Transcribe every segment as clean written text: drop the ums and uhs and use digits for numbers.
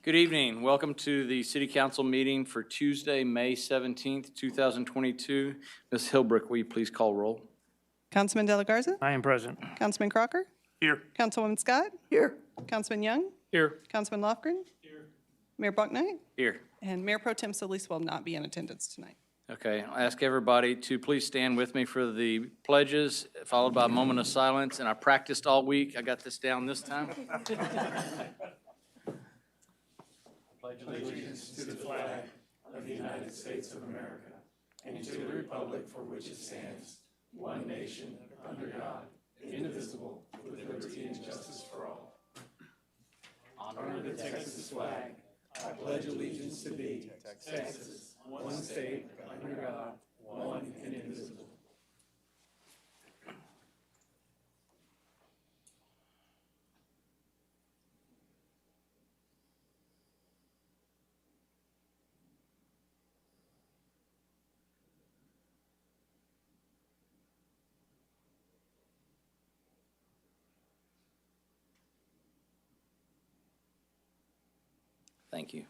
Good evening. Welcome to the City Council meeting for Tuesday, May 17th, 2022. Ms. Hilbrick, will you please call roll? Councilman De La Garza? I am present. Councilman Crocker? Here. Councilwoman Scott? Here. Councilman Young? Here. Councilman Lofgren? Here. Mayor Bauknight? Here. And Mayor Pro Tem Solis will not be in attendance tonight. Okay, I'll ask everybody to please stand with me for the pledges, followed by a moment of silence. And I practiced all week. I got this down this time. Pledge allegiance to the flag of the United States of America and to the republic for which it stands, one nation, under God, indivisible, with liberty and justice for all. Honor the Texas flag. I pledge allegiance to thee, Texas, one state, under God, one and indivisible. Thank you.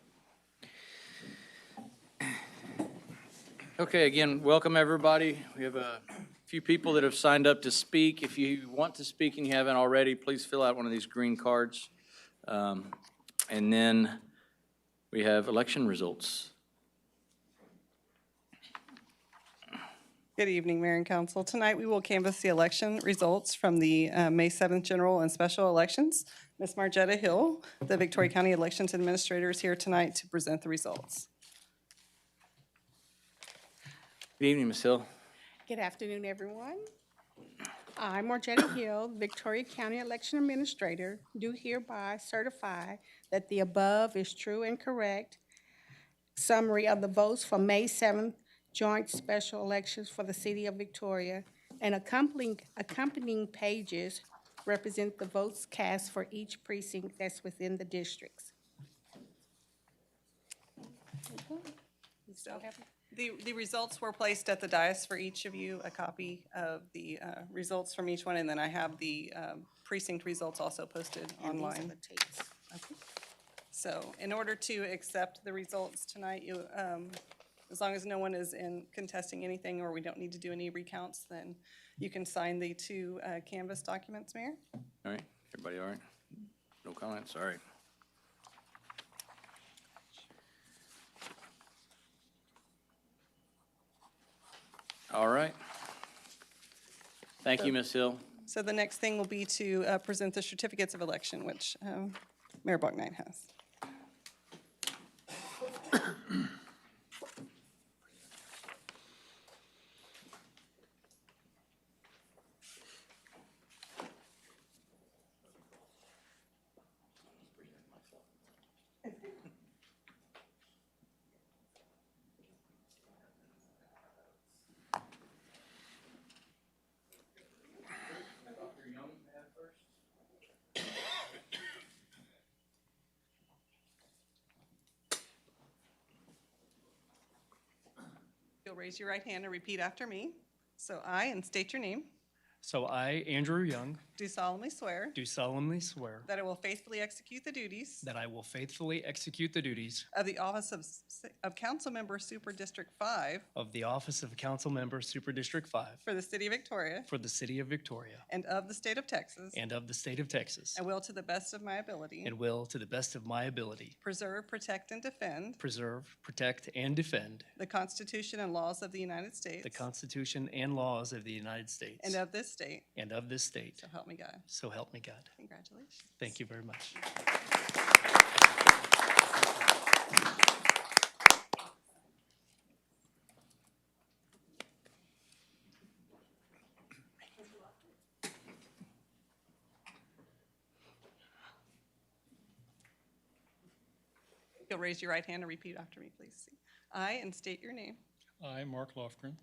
Okay, again, welcome everybody. We have a few people that have signed up to speak. If you want to speak and you haven't already, please fill out one of these green cards. And then we have election results. Good evening, Mayor and Council. Tonight we will canvass the election results from the May 7th general and special elections. Ms. Margetta Hill, the Victoria County Elections Administrator, is here tonight to present the results. Good evening, Ms. Hill. Good afternoon, everyone. I'm Margetta Hill, Victoria County Election Administrator, do hereby certify that the above is true and correct. Summary of the votes for May 7th joint special elections for the City of Victoria and accompanying pages represent the votes cast for each precinct that's within the districts. The results were placed at the dais for each of you, a copy of the results from each one, and then I have the precinct results also posted And these are online. the tapes. Okay. So in order to accept the results tonight, you, as long as no one is contesting anything or we don't need to do any recounts, then you can sign the two canvas documents, Mayor. All right, everybody all right? No comments, all right. All right. Thank you, Ms. Hill. So the next thing will be to present the certificates of election, which Mayor Bauknight has. You'll raise your right hand and repeat after me. So I, and state your name, So I, Andrew Young, do solemnly swear do solemnly swear that I will faithfully execute the duties that I will faithfully execute the duties of the office of Council Member Super District 5 of the office of Council Member, Super District 5 for the City of Victoria for the City of Victoria and of the State of Texas, and of the State of Texas, and will to the best of my ability and will, to the best of my ability, preserve, protect, and defend preserve, protect, and defend the Constitution and laws of the United States the Constitution and laws of the United States and of this state. and of this state. So help me God. So help me God. Congratulations. Thank you very much. You'll raise your right hand and repeat after me, please. I, and state your name, I, Mark Lofgren,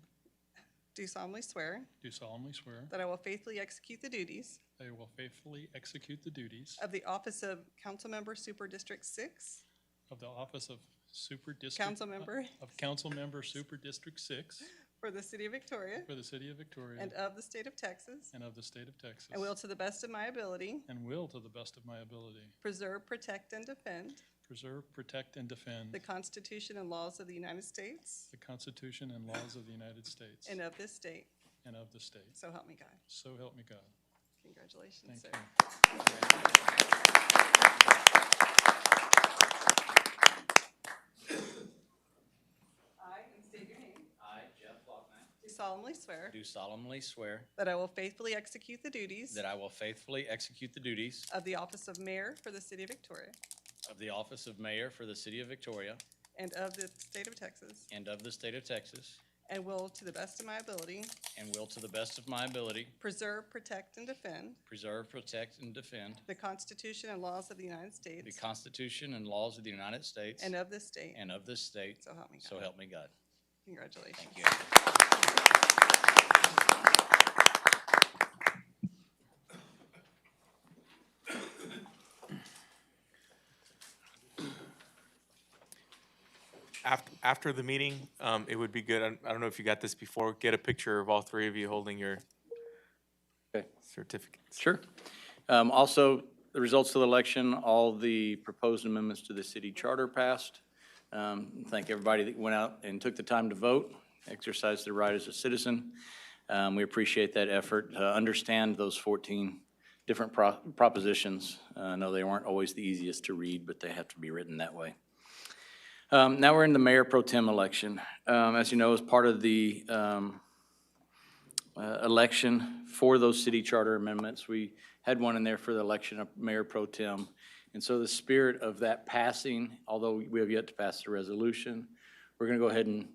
do solemnly swear do solemnly swear that I will faithfully execute the duties that I will faithfully execute the duties of the office of Councilmember Super District 6 of the office of Council Member Council Member Super District 6 for the City of Victoria for the City of Victoria and of the State of Texas, and of the State of Texas, and will to the best of my ability and will, to the best of my ability, preserve, protect, and defend preserve, protect, and defend the Constitution and laws of the United States the Constitution and laws of the United States and of this state. and of the state. So help me God. So help me God. Congratulations, Thank sir. you. I, and state your name, I, Jeff Bauknight, do solemnly swear do solemnly swear that I will faithfully execute the duties that I will faithfully execute the duties of the office of Mayor for the City of Victoria of the office of Mayor for the City of Victoria and of the State of Texas, and of the State of Texas, and will, to the best of my ability, and will, to the best of my ability, preserve, protect, and defend preserve, protect, and defend the Constitution and laws of the United the States Constitution and laws of the United States and of this state. and of this state. So help me God. So help me God. Congratulations. Thank you. After the meeting, it would be good, I don't know if you got this before, get a picture of all three of you holding your Okay. certificates. Sure. Also, the results of the election, all the proposed amendments to the city charter passed. Thank everybody that went out and took the time to vote, exercised their right as a citizen. We appreciate that effort to understand those 14 different propositions. I know they weren't always the easiest to read, but they have to be written that way. Now we're in the Mayor Pro Tem election. As you know, as part of the election for those city charter amendments, we had one in there for the election of Mayor Pro Tem. And so the spirit of that passing, although we have yet to pass the resolution, we're going to go ahead and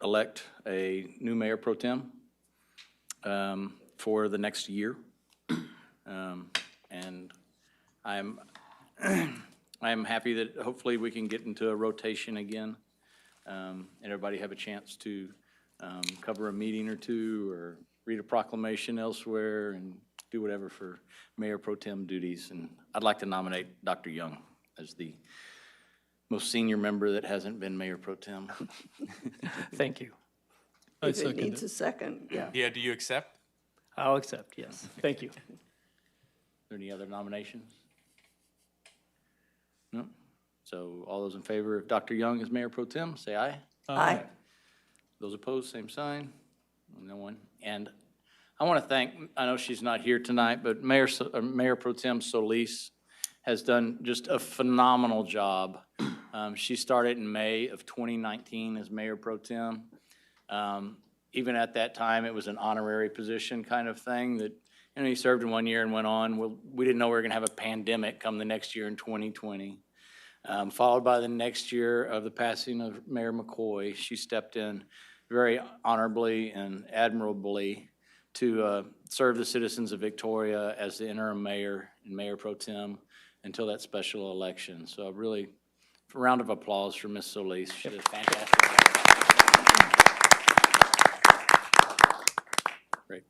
elect a new Mayor Pro Tem for the next year. And I'm happy that hopefully we can get into a rotation again, and everybody have a chance to cover a meeting or two, or read a proclamation elsewhere, and do whatever for Mayor Pro Tem duties. And I'd like to nominate Dr. Young as the most senior member that hasn't been Mayor Pro Tem. Thank you. I If it second needs it. a second, yeah. Yeah, do you accept? I'll accept, yes. Thank you. Are there any other nominations? No? So all those in favor of Dr. Young as Mayor Pro Tem, say aye. Aye. Those opposed, same sign. No one. And I want to thank, I know she's not here tonight, but Mayor Pro Tem Solis has done just a phenomenal job. She started in May of 2019 as Mayor Pro Tem. Even at that time, it was an honorary position kind of thing that, you know, he served in 1 year and went on. Well, we didn't know we were going to have a pandemic come the next year in 2020. Followed by the next year of the passing of Mayor McCoy. She stepped in very honorably and admirably to serve the citizens of Victoria as the interim mayor and Mayor Pro Tem until that special election. So really, a round of applause for Ms. Solis. She did a fantastic job. Great.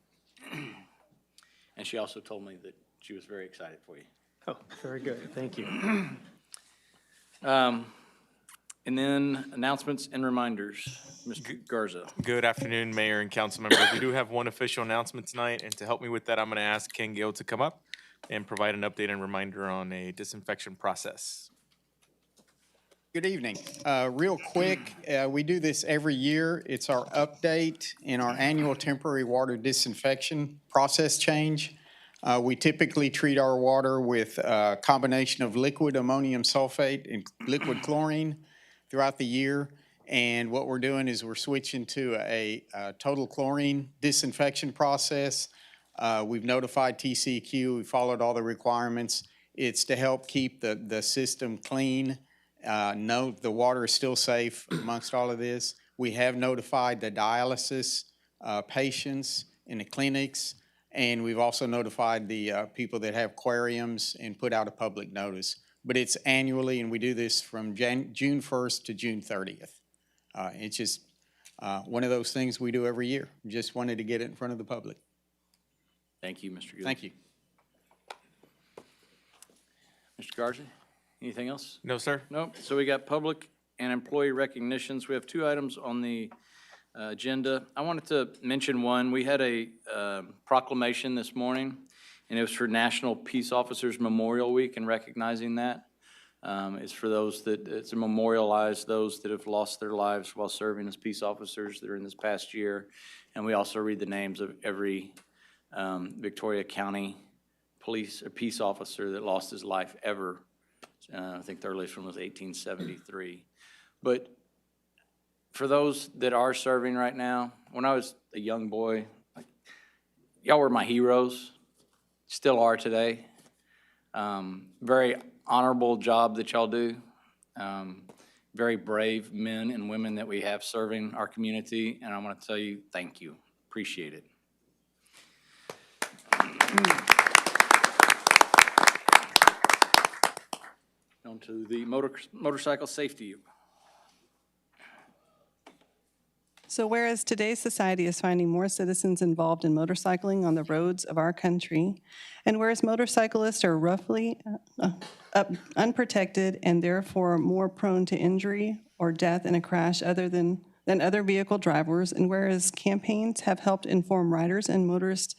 And she also told me that she was very excited for you. Oh, very good. Thank you. And then announcements and reminders. Mr. Garza. Good afternoon, Mayor and council members. We do have one official announcement tonight, and to help me with that, I'm going to ask Ken Gill to come up and provide an update and reminder on a disinfection process. Good evening. Real quick, we do this every year. It's our update in our annual temporary water disinfection process change. We typically treat our water with a combination of liquid ammonium sulfate and liquid chlorine throughout the year. And what we're doing is we're switching to a total chlorine disinfection process. We've notified TCEQ. We followed all the requirements. It's to help keep the system clean. No, the water is still safe amongst all of this. We have notified the dialysis patients in the clinics, and we've also notified the people that have aquariums and put out a public notice. But it's annually, and we do this from June 1st to June 30th. It's just one of those things we do every year. Just wanted to get it in front of the public. Thank you, Mr. Gill. Thank you. Mr. Garza, anything else? No, sir? Nope. So we got public and employee recognitions. We have two items on the agenda. I wanted to mention one. We had a proclamation this morning, and it was for National Peace Officers Memorial Week, and recognizing that. It's for those it's to memorialize those that have lost their lives while serving as peace officers during this past year. And we also read the names of every Victoria County police or peace officer that lost his life ever. I think the earliest one was 1873. But for those that are serving right now, when I was a young boy, y'all were my heroes, still are today. Very honorable job that y'all do. Very brave men and women that we have serving our community, and I want to tell you, thank you. Appreciate it. On to the motorcycle safety. So whereas today's society is finding more citizens involved in motorcycling on the roads of our country, and whereas motorcyclists are roughly unprotected and therefore more prone to injury or death in a crash than other vehicle drivers, and whereas campaigns have helped inform riders and motorists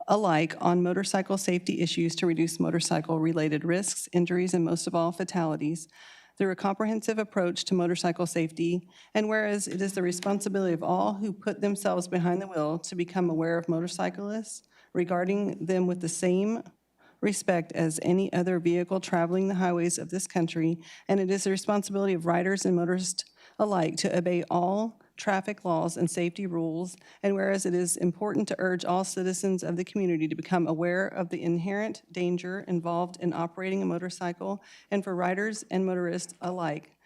alike on motorcycle safety issues to reduce motorcycle-related risks, injuries, and most of all, fatalities, through a comprehensive approach to motorcycle safety, and whereas it is the responsibility of all who put themselves behind the wheel to become aware of motorcyclists, regarding them with the same respect as any other vehicle traveling the highways of this country, and it is the responsibility of riders and motorists alike to obey all traffic laws and safety rules, and whereas it is important to urge all citizens of the community to become aware of the inherent danger involved in operating a motorcycle, and for riders and motorists alike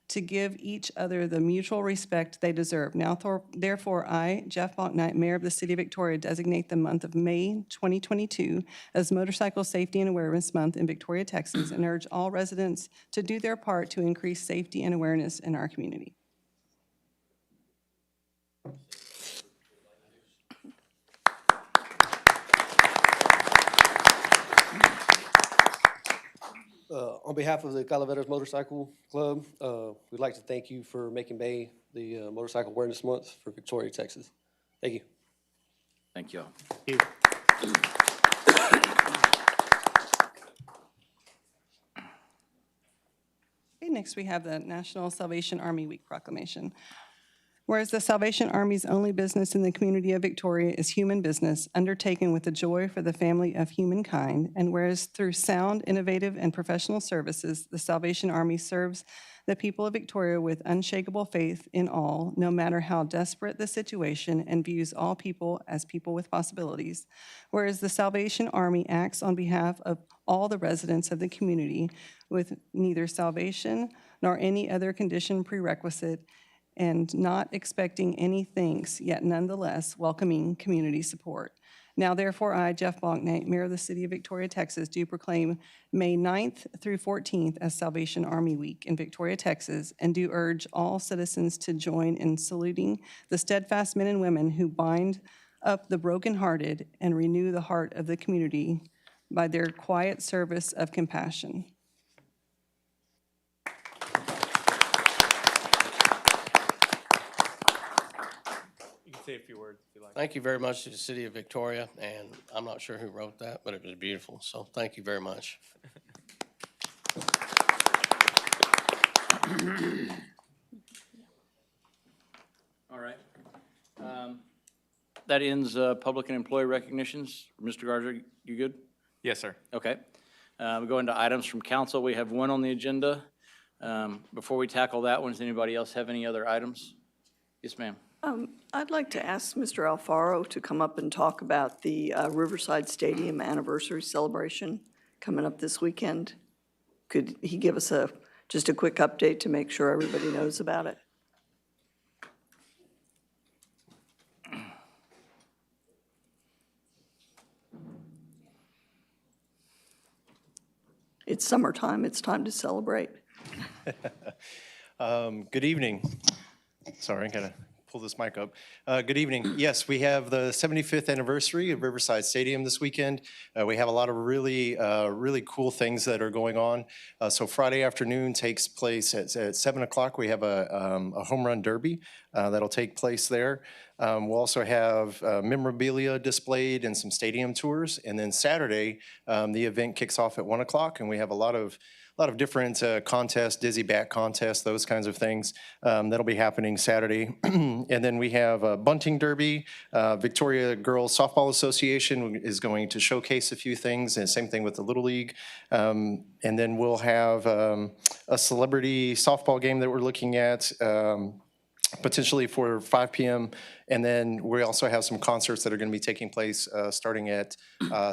to give each other the mutual respect they deserve. Now, therefore, I, Jeff Bauknight, Mayor of the City of Victoria, designate the month of May 2022 as Motorcycle Safety and Awareness Month in Victoria, Texas, and urge all residents to do their part to increase safety and awareness in our community. On behalf of the Calaveras Motorcycle Club, we'd like to thank you for making May the Motorcycle Awareness Month for Victoria, Texas. Thank you. Thank you all. Okay, next we have the National Salvation Army Week proclamation. Whereas the Salvation Army's only business in the community of Victoria is human business, undertaken with a joy for the family of humankind, and whereas through sound, innovative, and professional services, the Salvation Army serves the people of Victoria with unshakable faith in all, no matter how desperate the situation, and views all people as people with possibilities. Whereas the Salvation Army acts on behalf of all the residents of the community with neither salvation nor any other condition prerequisite, and not expecting any thanks, yet nonetheless welcoming community support. Now therefore I, Jeff Bauknight, Mayor of the City of Victoria, Texas, do proclaim May 9th through 14th as Salvation Army Week in Victoria, Texas, and do urge all citizens to join in saluting the steadfast men and women who bind up the brokenhearted and renew the heart of the community by their quiet service of compassion. Say a few words if you like. Thank you very much to the City of Victoria, and I'm not sure who wrote that, but it was beautiful, so thank you very much. All right. That ends public and employee recognitions. Mr. Garza, you good? Yes, sir. Okay. We go into items from council. We have one on the agenda. Before we tackle that one, does anybody else have any other items? Yes, ma'am. I'd like to ask Mr. Alfaro to come up and talk about the Riverside Stadium anniversary celebration coming up this weekend. Could he give us just a quick update to make sure everybody knows about it? It's summertime. It's time to celebrate. Good evening. Sorry, I gotta pull this mic up. Good evening. Yes, we have the 75th anniversary of Riverside Stadium this weekend. We have a lot of really cool things that are going on. So Friday afternoon takes place at 7 o'clock. We have a home run derby that'll take place there. We'll also have memorabilia displayed and some stadium tours. And then Saturday, the event kicks off at 1 o'clock, and we have a lot of different contests, dizzy bat contests, those kinds of things that'll be happening Saturday. And then we have a bunting derby. Victoria Girls Softball Association is going to showcase a few things, and same thing with the Little League. And then we'll have a celebrity softball game that we're looking at, potentially for 5 p.m. And then we also have some concerts that are going to be taking place starting at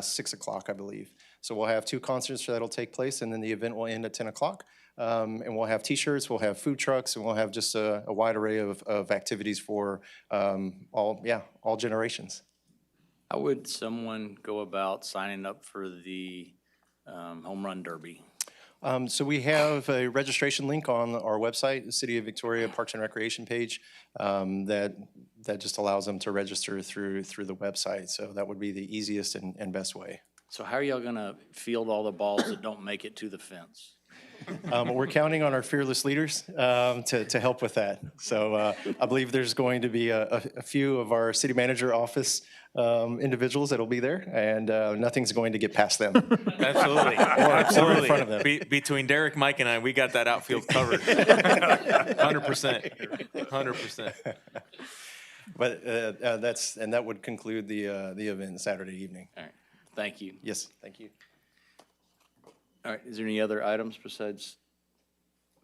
6 o'clock, I believe. So we'll have 2 concerts that'll take place, and then the event will end at 10 o'clock. And we'll have T-shirts, we'll have food trucks, and we'll have just a wide array of activities for all generations. How would someone go about signing up for the home run derby? So we have a registration link on our website, the City of Victoria Parks and Recreation page, that just allows them to register through the website. So that would be the easiest and best way. So how are y'all gonna field all the balls that don't make it to the fence? We're counting on our fearless leaders to help with that. So I believe there's going to be a few of our city manager office individuals that'll be there, and nothing's going to get past them. Absolutely. Or in front of them. Between Derek, Mike, and I, we got that outfield covered. 100%. 100%. But that would conclude the event Saturday evening. All right, thank you. Yes, thank you. All right, is there any other items besides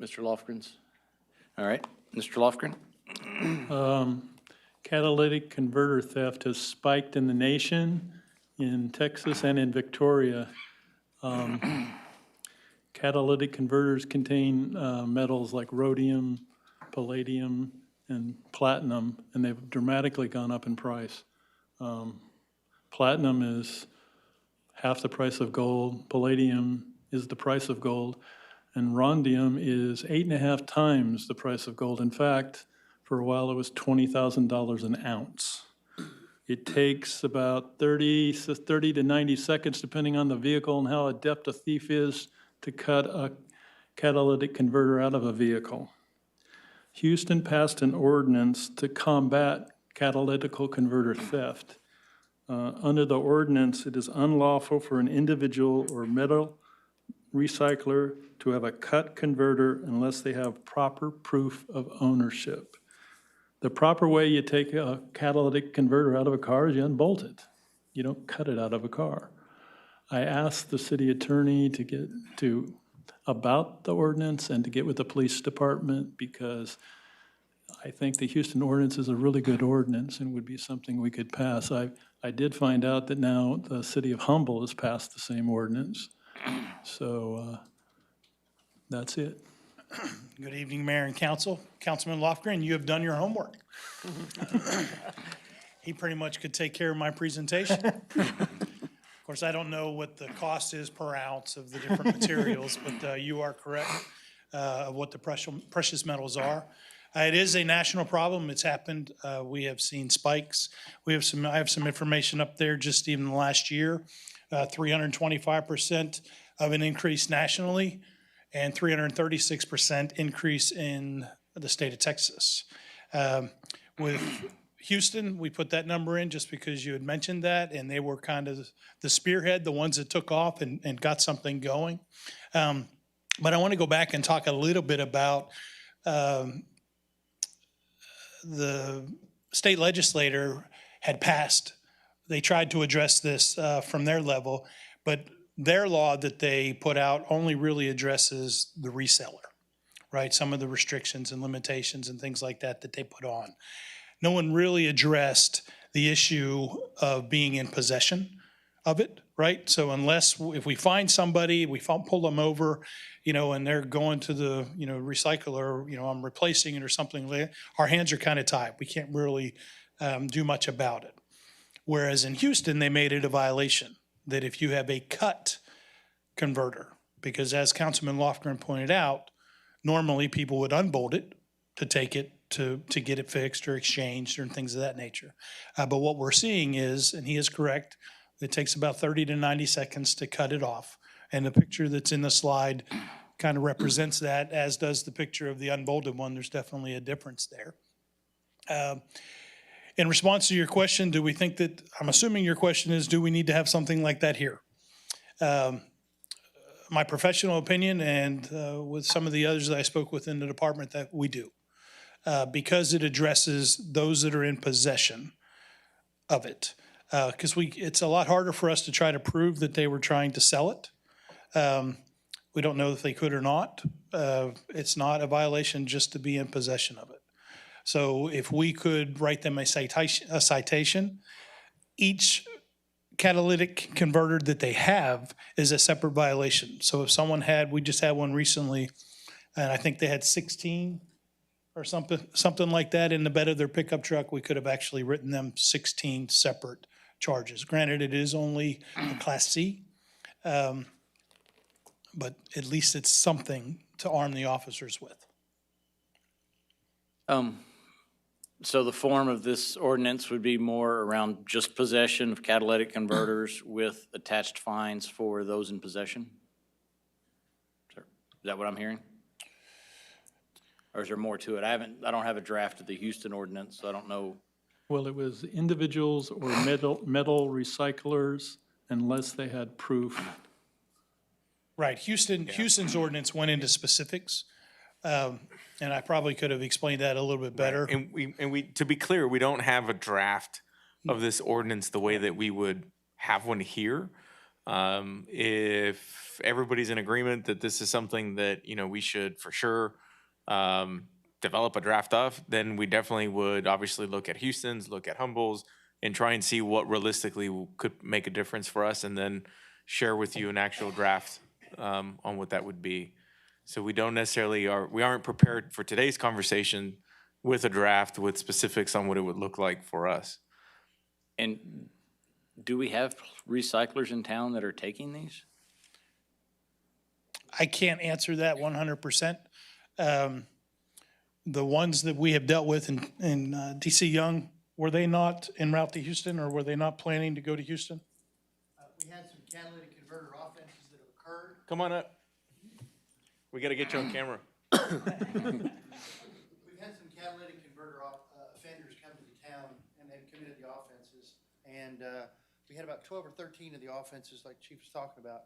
Mr. Lofgren's? All right, Mr. Lofgren? Catalytic converter theft has spiked in the nation, in Texas and in Victoria. Catalytic converters contain metals like rhodium, palladium, and platinum, and they've dramatically gone up in price. Platinum is half the price of gold, palladium is the price of gold, and rhodium is 8.5 times the price of gold. In fact, for a while it was $20,000 an ounce. It takes about 30 to 90 seconds, depending on the vehicle and how adept a thief is, to cut a catalytic converter out of a vehicle. Houston passed an ordinance to combat catalytical converter theft. Under the ordinance, it is unlawful for an individual or metal recycler to have a cut converter unless they have proper proof of ownership. The proper way you take a catalytic converter out of a car is you unbolt it. You don't cut it out of a car. I asked the city attorney to get about the ordinance and to get with the police department, because I think the Houston ordinance is a really good ordinance and would be something we could pass. I did find out that now the city of Humble has passed the same ordinance. So that's it. Good evening, Mayor and Council. Councilman Lofgren, you have done your homework. He pretty much could take care of my presentation. Of course, I don't know what the cost is per ounce of the different materials, but you are correct of what the precious metals are. It is a national problem. It's happened. We have seen spikes. I have some information up there just even last year. 325% of an increase nationally, and 336% increase in the state of Texas. With Houston, we put that number in just because you had mentioned that, and they were kind of the spearhead, the ones that took off and got something going. But I want to go back and talk a little bit about the state legislator had passed. They tried to address this from their level, but their law that they put out only really addresses the reseller, right? Some of the restrictions and limitations and things like that they put on. No one really addressed the issue of being in possession of it, right? So if we find somebody, we pull them over, and they're going to the, recycler, I'm replacing it or something like that, our hands are kind of tied. We can't really do much about it. Whereas in Houston, they made it a violation that if you have a cut converter, because as Councilman Lofgren pointed out, normally people would unbolt it to take it to get it fixed or exchanged or things of that nature. But what we're seeing is, and he is correct, it takes about 30 to 90 seconds to cut it off. And the picture that's in the slide kind of represents that, as does the picture of the unbolted one. There's definitely a difference there. In response to your question, do we think that, I'm assuming your question is, do we need to have something like that here? My professional opinion, and with some of the others that I spoke with in the department, that we do. Because it addresses those that are in possession of it. Because it's a lot harder for us to try to prove that they were trying to sell it. We don't know if they could or not. It's not a violation just to be in possession of it. So if we could write them a citation, each catalytic converter that they have is a separate violation. So if someone had, we just had one recently, and I think they had 16 or something like that in the bed of their pickup truck, we could have actually written them 16 separate charges. Granted, it is only a Class C, but at least it's something to arm the officers with. So the form of this ordinance would be more around just possession of catalytic converters with attached fines for those in possession? Is that what I'm hearing? Or is there more to it? I don't have a draft of the Houston ordinance, so I don't know. Well, it was individuals or metal recyclers unless they had proof. Right, Houston's ordinance went into specifics, and I probably could have explained that a little bit better. Right. And we, to be clear, we don't have a draft of this ordinance the way that we would have one here. If everybody's in agreement that this is something that, we should for sure develop a draft of, then we definitely would obviously look at Houston's, look at Humble's, and try and see what realistically could make a difference for us, and then share with you an actual draft on what that would be. So we don't necessarily we aren't prepared for today's conversation with a draft with specifics on what it would look like for us. And do we have recyclers in town that are taking these? I can't answer that 100%. The ones that we have dealt with in DC Young, were they not en route to Houston, or were they not planning to go to Houston? We had some catalytic converter offenses that have occurred. Come on up. We got to get you on camera. We've had some catalytic converter offenders come to the town, and they've committed the offenses. And we had about 12 or 13 of the offenses, like Chief was talking about.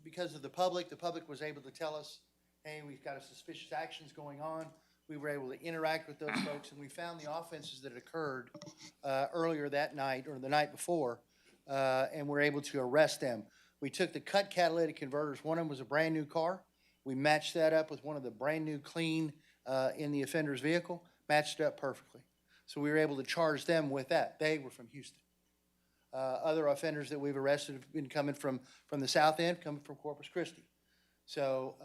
Because of the public was able to tell us, hey, we've got a suspicious actions going on. We were able to interact with those folks, and we found the offenses that occurred earlier that night or the night before, and we're able to arrest them. We took the cut catalytic converters. One of them was a brand new car. We matched that up with one of the brand new clean in the offender's vehicle, matched it up perfectly. So we were able to charge them with that. They were from Houston. Other offenders that we've arrested have been coming from the south end, coming from Corpus Christi. So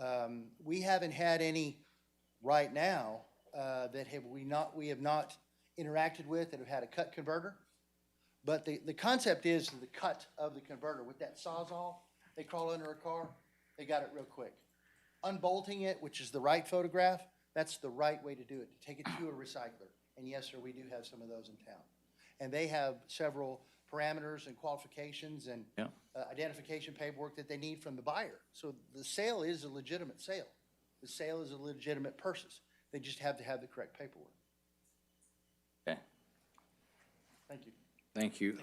we haven't had any right now that we have not interacted with that have had a cut converter. But the concept is the cut of the converter with that Sawzall, they crawl under a car, they got it real quick. Unbolting it, which is the right photograph, that's the right way to do it, to take it to a recycler. And yes, sir, we do have some of those in town. And they have several parameters and qualifications and identification paperwork that they need from the buyer. So the sale is a legitimate sale. The sale is a legitimate purchase. They just have to have the correct paperwork. Okay. Thank you. Thank you.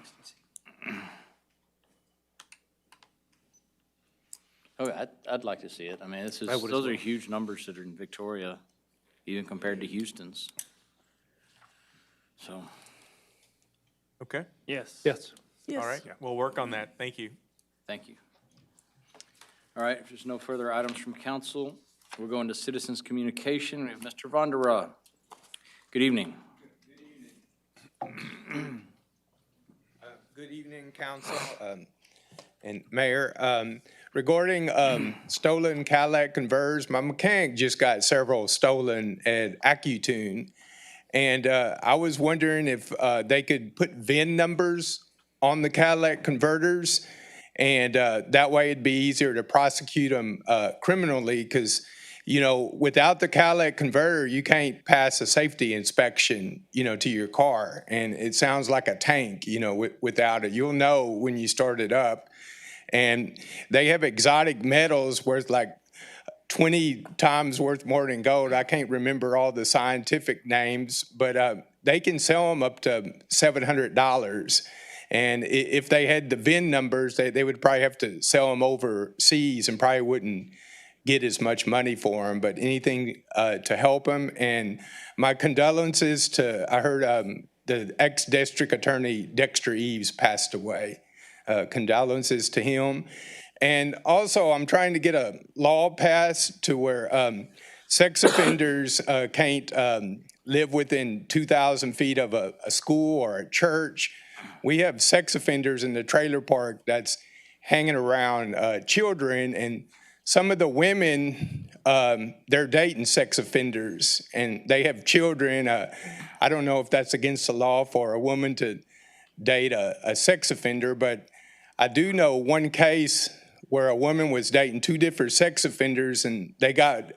Okay, I'd like to see it. I mean, those are huge numbers that are in Victoria, even compared to Houston's. So. Okay. Yes. Yes. All right. We'll work on that. Thank you. Thank you. All right, if there's no further items from council, we're going to citizens' communication. We have Mr. Vandera. Good evening. Good evening, council and mayor. Regarding stolen Cadillac converters, my mechanic just got several stolen at AccuTune. And I was wondering if they could put VIN numbers on the Cadillac converters, and that way it'd be easier to prosecute them criminally, because you know, without the catalytic converter, you can't pass a safety inspection, you know, to your car. And it sounds like a tank, you know, without it. You'll know when you start it up. And they have exotic metals worth like 20 times worth more than gold. I can't remember all the scientific names, but they can sell them up to $700. And if they had the VIN numbers, they would probably have to sell them overseas and probably wouldn't get as much money for them. But anything to help them. And my condolences to, I heard the ex-district attorney Dexter Eves passed away. Condolences to him. And also, I'm trying to get a law passed to where sex offenders can't live within 2,000 feet of a school or a church. We have sex offenders in the trailer park that's hanging around children, and some of the women, they're dating sex offenders, and they have children. I don't know if that's against the law for a woman to date a sex offender, but I do know one case where a woman was dating two different sex offenders, and they got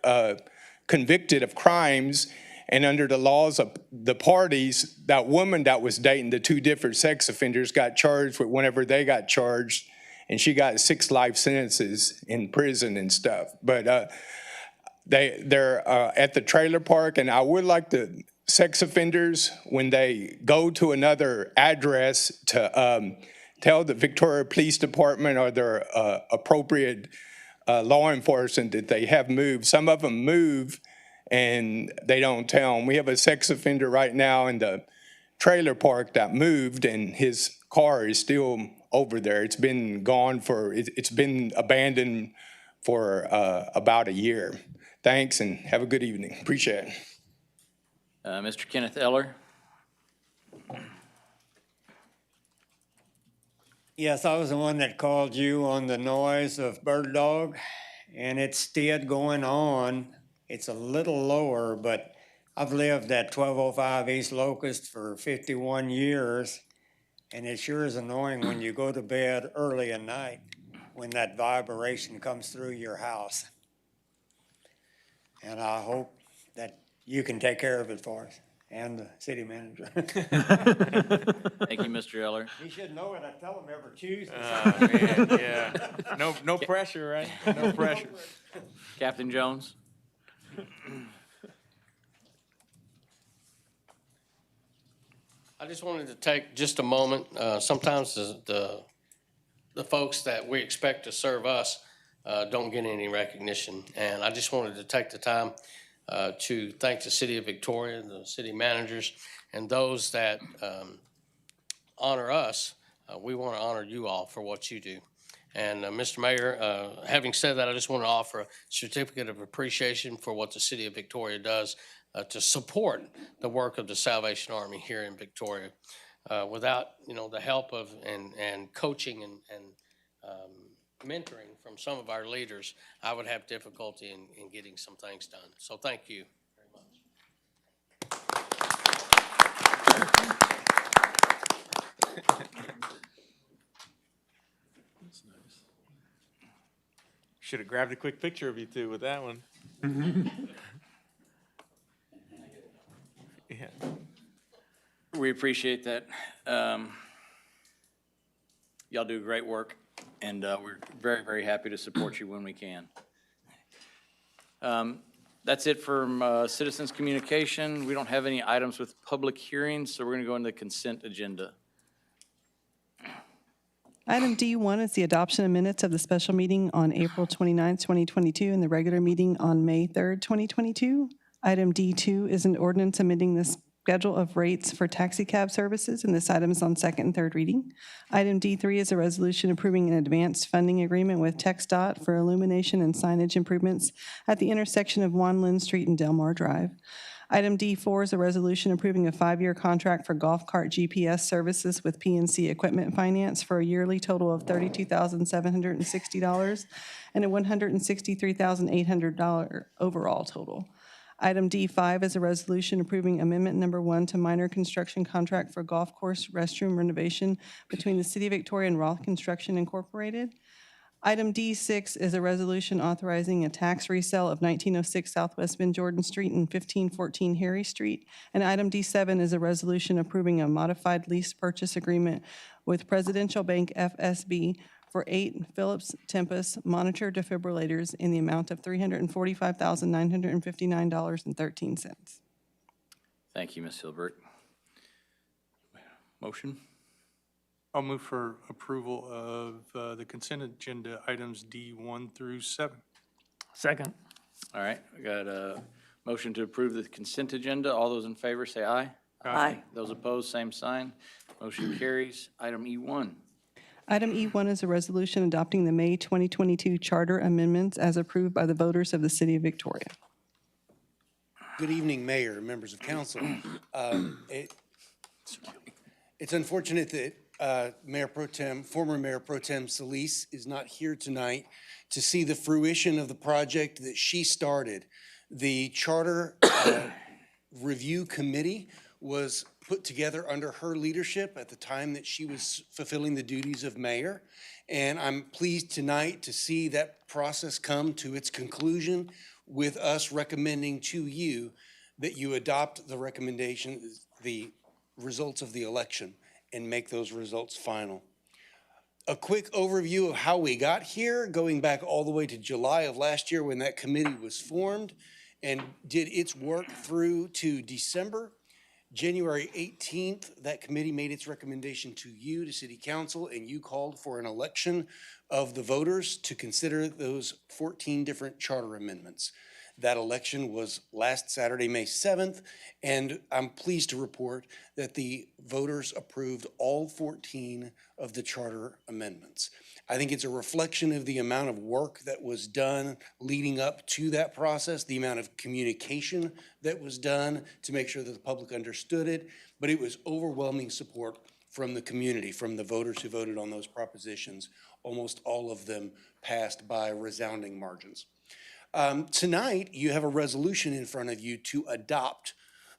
convicted of crimes. And under the laws of the parties, that woman that was dating the two different sex offenders got charged with whenever they got charged, and she got 6 life sentences in prison and stuff. But they're at the trailer park, and I would like the sex offenders, when they go to another address, to tell the Victoria Police Department or their appropriate law enforcement that they have moved. Some of them move and they don't tell them. We have a sex offender right now in the trailer park that moved, and his car is still over there. It's been gone it's been abandoned for about a year. Thanks, and have a good evening. Appreciate it. Mr. Kenneth Eller. Yes, I was the one that called you on the noise of bird dog, and it's still going on. It's a little lower, but I've lived at 1205 East Locust for 51 years, and it sure is annoying when you go to bed early at night when that vibration comes through your house. And I hope that you can take care of it for us. And the city manager. Thank you, Mr. Eller. He should know it. I tell him every Tuesday. Man, yeah. No pressure, right? No pressure. Captain Jones. I just wanted to take just a moment. Sometimes the folks that we expect to serve us don't get any recognition. And I just wanted to take the time to thank the City of Victoria, the city managers, and those that honor us. We want to honor you all for what you do. And Mr. Mayor, having said that, I just want to offer a certificate of appreciation for what the City of Victoria does to support the work of the Salvation Army here in Victoria. Without, the help of and coaching and mentoring from some of our leaders, I would have difficulty in getting some things done. So thank you very much. Should have grabbed a quick picture of you two with that one. Yeah. We appreciate that. Y'all do great work, and we're very, very happy to support you when we can. That's it from citizens communication. We don't have any items with public hearings, so we're going to go into the consent agenda. Item D1 is the adoption of minutes of the special meeting on April 29, 2022, and the regular meeting on May 3, 2022. Item D2 is an ordinance amending the schedule of rates for taxi cab services, and this item is on second and third reading. Item D3 is a resolution approving an advanced funding agreement with TxDOT for illumination and signage improvements at the intersection of Juan Lynn Street and Delmar Drive. Item D4 is a resolution approving a 5-year contract for golf cart GPS services with PNC Equipment Finance for a yearly total of $32,760 and a $163,800 overall total. Item D5 is a resolution approving Amendment Number 1 to minor construction contract for golf course restroom renovation between the City of Victoria and Roth Construction Incorporated. Item D6 is a resolution authorizing a tax resale of 1906 Southwest Van Jordan Street and 1514 Harry Street. And item D7 is a resolution approving a modified lease purchase agreement with Presidential Bank FSB for 8 Philips Tempest monitor defibrillators in the amount of $345,959.13. Thank you, Ms. Hilbert. Motion? I'll move for approval of the consent agenda items D1 through 7. Second. All right, we got a motion to approve the consent agenda. All those in favor say aye. Aye. Those opposed, same sign. Motion carries. Item E1. Item E1 is a resolution adopting the May 2022 charter amendments as approved by the voters of the City of Victoria. Good evening, Mayor, members of council. It's unfortunate that former Mayor Pro Tem Solis is not here tonight to see the fruition of the project that she started. The Charter Review Committee was put together under her leadership at the time that she was fulfilling the duties of mayor. And I'm pleased tonight to see that process come to its conclusion with us recommending to you that you adopt the recommendation, the results of the election, and make those results final. A quick overview of how we got here, going back all the way to July of last year when that committee was formed and did its work through to December. January 18th, that committee made its recommendation to you, to City Council, and you called for an election of the voters to consider those 14 different charter amendments. That election was last Saturday, May 7th, and I'm pleased to report that the voters approved all 14 of the charter amendments. I think it's a reflection of the amount of work that was done leading up to that process, the amount of communication that was done to make sure that the public understood it, but it was overwhelming support from the community, from the voters who voted on those propositions. Almost all of them passed by resounding margins. Tonight, you have a resolution in front of you to adopt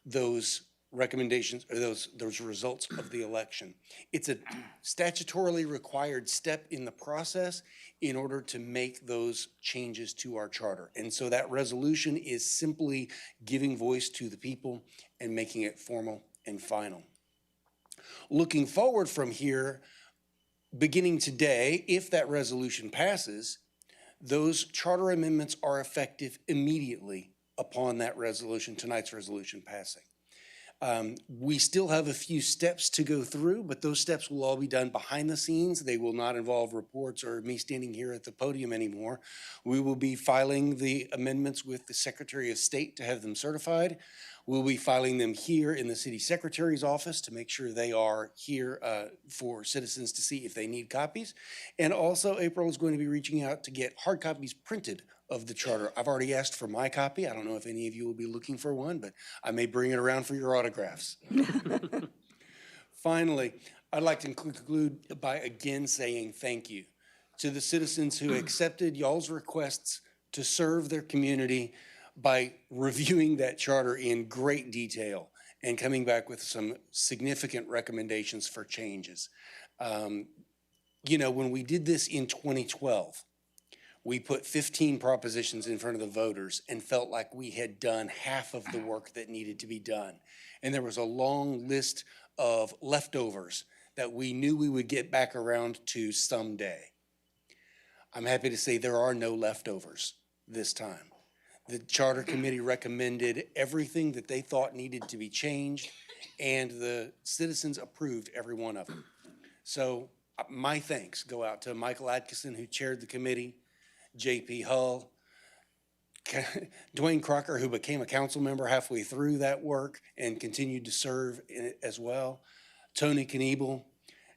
those recommendations or those results of the election. It's a statutorily required step in the process in order to make those changes to our charter. And so that resolution is simply giving voice to the people and making it formal and final. Looking forward from here, beginning today, if that resolution passes, those charter amendments are effective immediately upon that resolution, tonight's resolution passing. We still have a few steps to go through, but those steps will all be done behind the scenes. They will not involve reports or me standing here at the podium anymore. We will be filing the amendments with the Secretary of State to have them certified. We'll be filing them here in the City Secretary's office to make sure they are here for citizens to see if they need copies. And also, April is going to be reaching out to get hard copies printed of the charter. I've already asked for my copy. I don't know if any of you will be looking for one, but I may bring it around for your autographs. Finally, I'd like to conclude by again saying thank you to the citizens who accepted y'all's requests to serve their community by reviewing that charter in great detail and coming back with some significant recommendations for changes. You know, when we did this in 2012, we put 15 propositions in front of the voters and felt like we had done half of the work that needed to be done. And there was a long list of leftovers that we knew we would get back around to someday. I'm happy to say there are no leftovers this time. The Charter Committee recommended everything that they thought needed to be changed, and the citizens approved every one of them. So my thanks go out to Michael Atkinson, who chaired the committee, J.P. Hull, Dwayne Crocker, who became a council member halfway through that work and continued to serve in it as well, Tony Kniebel,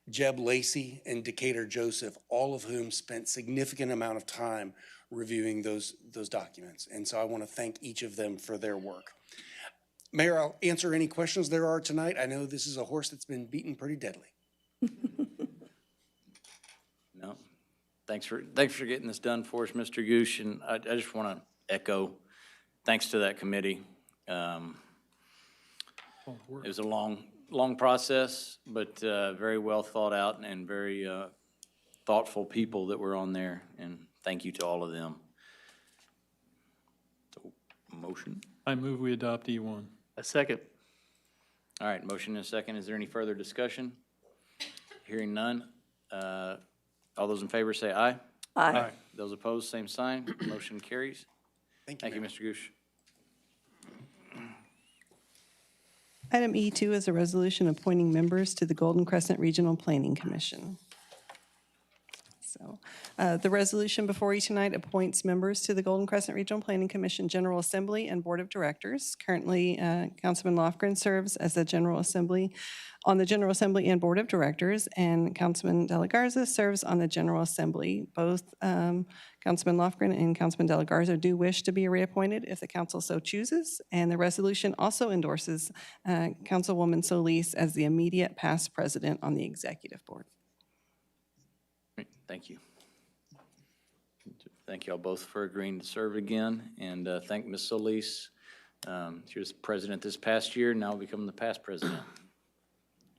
Jeb Lacey, and Decatur Joseph, all of whom spent significant amount of time reviewing those documents. And so I want to thank each of them for their work. Mayor, I'll answer any questions there are tonight. I know this is a horse that's been beaten pretty deadly. No. Thanks for getting this done for us, Mr. Goosh. And I just want to echo thanks to that committee. It was a long process, but very well thought out and very thoughtful people that were on there, and thank you to all of them. So, motion? I move we adopt E1. A second. All right, motion and a second. Is there any further discussion? Hearing none. All those in favor say aye. Aye. Those opposed, same sign. Motion carries. Thank you, Mr. Goosh. Item E2 is a resolution appointing members to the Golden Crescent Regional Planning Commission. So, the resolution before you tonight appoints members to the Golden Crescent Regional Planning Commission General Assembly and Board of Directors. Currently, Councilman Lofgren serves as the General Assembly, on the General Assembly and Board of Directors, and Councilman De La Garza serves on the General Assembly. Both Councilman Lofgren and Councilman De La Garza do wish to be reappointed if the council so chooses, and the resolution also endorses Councilwoman Solis as the immediate past president on the Executive Board. Great, thank you. Thank you all both for agreeing to serve again, and thank Ms. Solis. She was president this past year, now becoming the past president.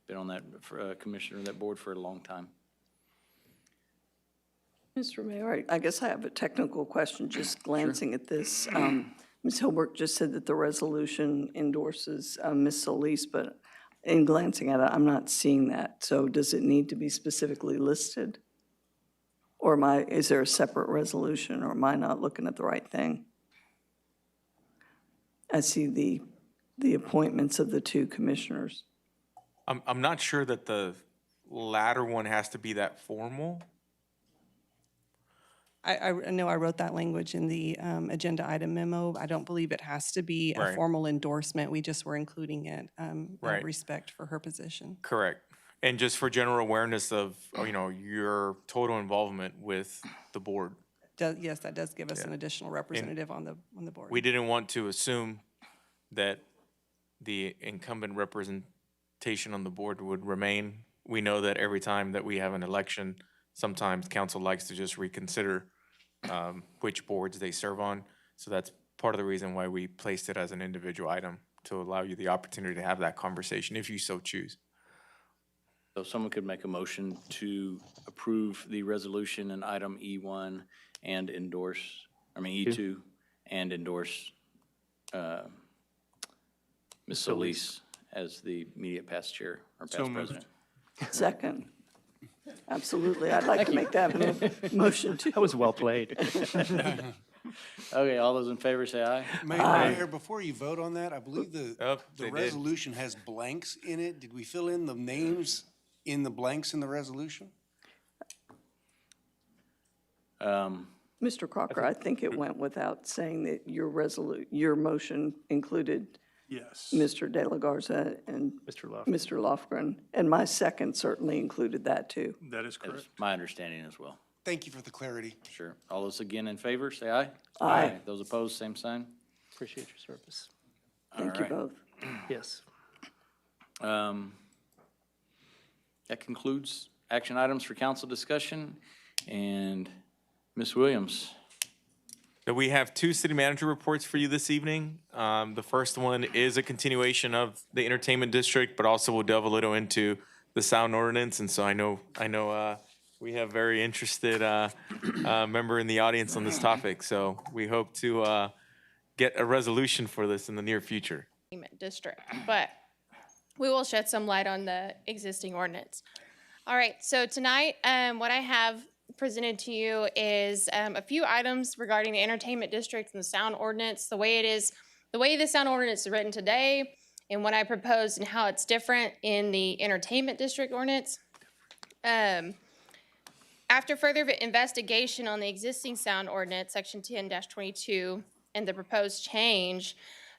Been on that commissioner, that board for a long time. Mr. Mayor, I guess I have a technical question, just glancing at this. Ms. Hilbert just said that the resolution endorses Ms. Solis, but in glancing at it, I'm not seeing that. So does it need to be specifically listed? Or is there a separate resolution, or am I not looking at the right thing? I see the appointments of the two commissioners. I'm not sure that the latter one has to be that formal. I know I wrote that language in the agenda item memo. I don't believe it has to be a Right. formal endorsement. We just were including it out Right. of respect for her position. Correct. And just for general awareness of, your total involvement with the board. Yes, that does give us an additional representative on the board. We didn't want to assume that the incumbent representation on the board would remain. We know that every time that we have an election, sometimes council likes to just reconsider which boards they serve on. So that's part of the reason why we placed it as an individual item, to allow you the opportunity to have that conversation if you so choose. So someone could make a motion to approve the resolution in item E1 and endorse, E2, and endorse Ms. Solis as the immediate past chair or past president. Second. Absolutely. I'd like to make that a motion too. That was well played. Okay, all those in favor say aye. Mayor, before you vote on that, I believe They the did. resolution has blanks in it. Did we fill in the names in the blanks in the resolution? Mr. Crocker, I think it went without saying that your motion included Yes. Mr. De La Garza and Mr. Lofgren. Mr. Lofgren, and my second certainly included that too. That is That's correct. my understanding as well. Thank you for the clarity. Sure. All those again in favor, say aye. Aye. Those opposed, same sign. Appreciate your service. Thank you right. both. Yes. That concludes action items for council discussion. And Ms. Williams. So we have two city manager reports for you this evening. The first one is a continuation of the entertainment district, but also we'll delve a little into the sound ordinance. And so I know we have very interested member in the audience on this topic. So we hope to get a resolution for this in the near future. District, but we will shed some light on the existing ordinance. All right, so tonight, what I have presented to you is a few items regarding the entertainment district and the sound ordinance. The way the sound ordinance is written today, and what I proposed and how it's different in the entertainment district ordinance. After further investigation on the existing sound ordinance, section 10-22, and the proposed change,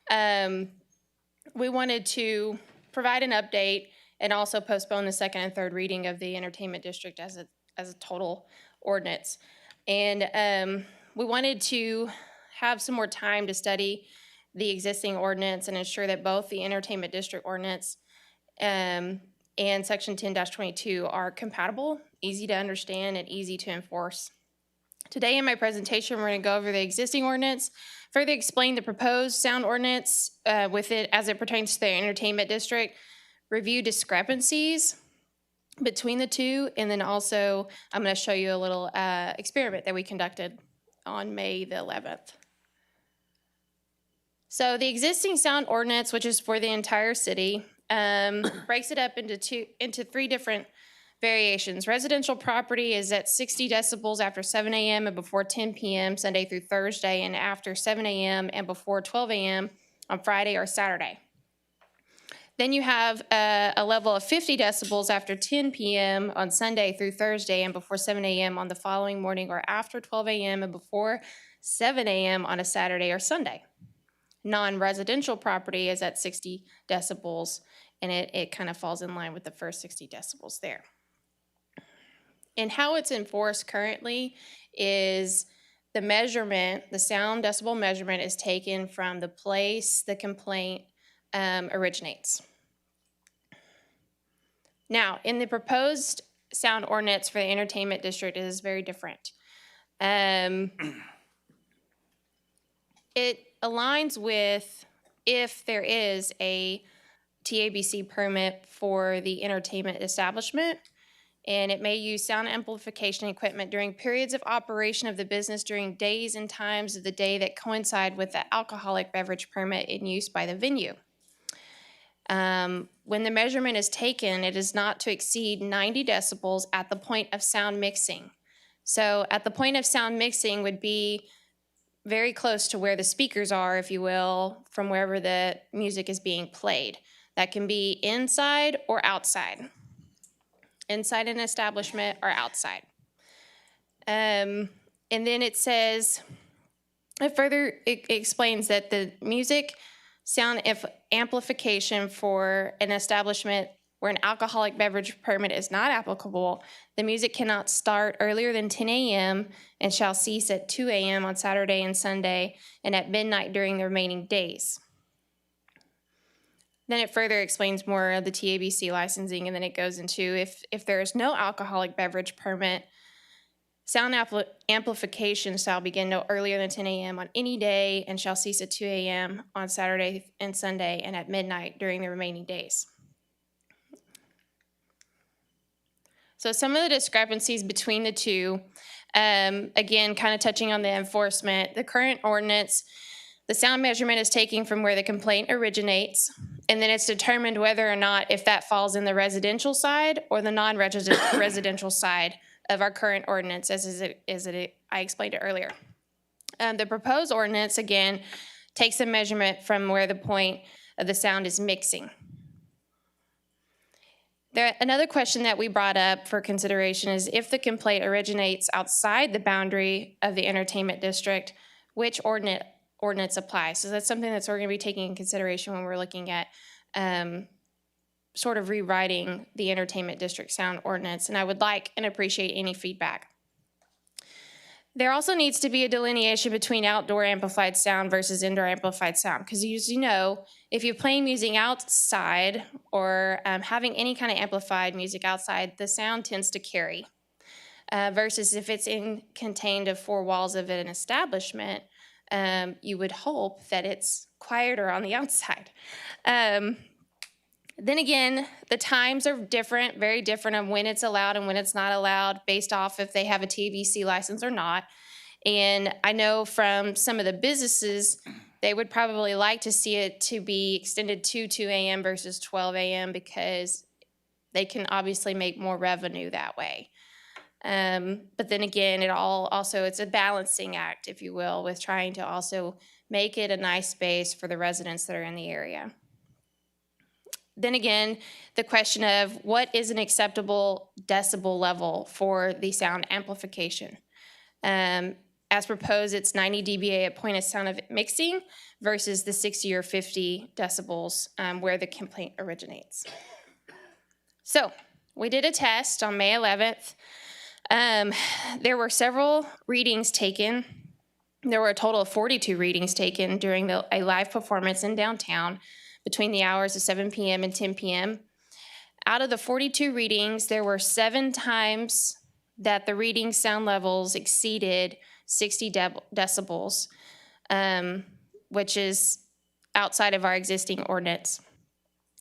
we wanted to provide an update and also postpone the second and third reading of the entertainment district as a total ordinance. And we wanted to have some more time to study the existing ordinance and ensure that both the entertainment district ordinance and section 10-22 are compatible, easy to understand, and easy to enforce. Today in my presentation, we're going to go over the existing ordinance, further explain the proposed sound ordinance with it as it pertains to the entertainment district, review discrepancies between the two. And then also, I'm going to show you a little experiment that we conducted on May the 11th. So the existing sound ordinance, which is for the entire city, breaks it up into three different variations. Residential property is at 60 decibels after 7 a.m. and before 10 p.m. Sunday through Thursday, and after 7 a.m. and before 12 a.m. on Friday or Saturday. Then you have a level of 50 decibels after 10 p.m. on Sunday through Thursday and before 7 a.m. on the following morning, or after 12 a.m. and before 7 a.m. on a Saturday or Sunday. Non-residential property is at 60 decibels, and it kind of falls in line with the first 60 decibels there. And how it's enforced currently is the measurement, the sound decibel measurement is taken from the place the complaint originates. Now, in the proposed sound ordinance for the entertainment district, it is very different. It aligns with if there is a TABC permit for the entertainment establishment, and it may use sound amplification equipment during periods of operation of the business during days and times of the day that coincide with the alcoholic beverage permit in use by the venue. When the measurement is taken, it is not to exceed 90 decibels at the point of sound mixing. So at the point of sound mixing would be very close to where the speakers are, if you will, from wherever the music is being played. That can be inside or outside. Inside an establishment or outside. And then it says, it explains that the music sound amplification for an establishment where an alcoholic beverage permit is not applicable, the music cannot start earlier than 10 a.m. and shall cease at 2 a.m. on Saturday and Sunday and at midnight during the remaining days. Then it further explains more of the TABC licensing, and then it goes into if there is no alcoholic beverage permit, sound amplification shall begin no earlier than 10 a.m. on any day and shall cease at 2 a.m. on Saturday and Sunday and at midnight during the remaining days. So some of the discrepancies between the two, again, kind of touching on the enforcement, the current ordinance, the sound measurement is taken from where the complaint originates, and then it's determined whether or not if that falls in the residential side or the non-residential side of our current ordinance, I explained it earlier. The proposed ordinance, again, takes a measurement from where the point of the sound is mixing. Another question that we brought up for consideration is if the complaint originates outside the boundary of the entertainment district, which ordinance applies. So that's something that's we're going to be taking in consideration when we're looking at sort of rewriting the entertainment district sound ordinance. And I would like and appreciate any feedback. There also needs to be a delineation between outdoor amplified sound versus indoor amplified sound. Because as you know, if you're playing music outside or having any kind of amplified music outside, the sound tends to carry. Versus if it's contained of four walls of an establishment, you would hope that it's quieter on the outside. Then again, the times are different, very different of when it's allowed and when it's not allowed based off if they have a TABC license or not. And I know from some of the businesses, they would probably like to see it to be extended to 2 a.m. versus 12 a.m. because they can obviously make more revenue that way. But then again, it's a balancing act, if you will, with trying to also make it a nice space for the residents that are in the area. Then again, the question of what is an acceptable decibel level for the sound amplification. As proposed, it's 90 dBA at point of sound of mixing versus the 60 or 50 decibels where the complaint originates. So we did a test on May 11th. There were several readings taken. There were a total of 42 readings taken during a live performance in downtown between the hours of 7 p.m. and 10 p.m. Out of the 42 readings, there were 7 times that the reading sound levels exceeded 60 decibels, which is outside of our existing ordinance.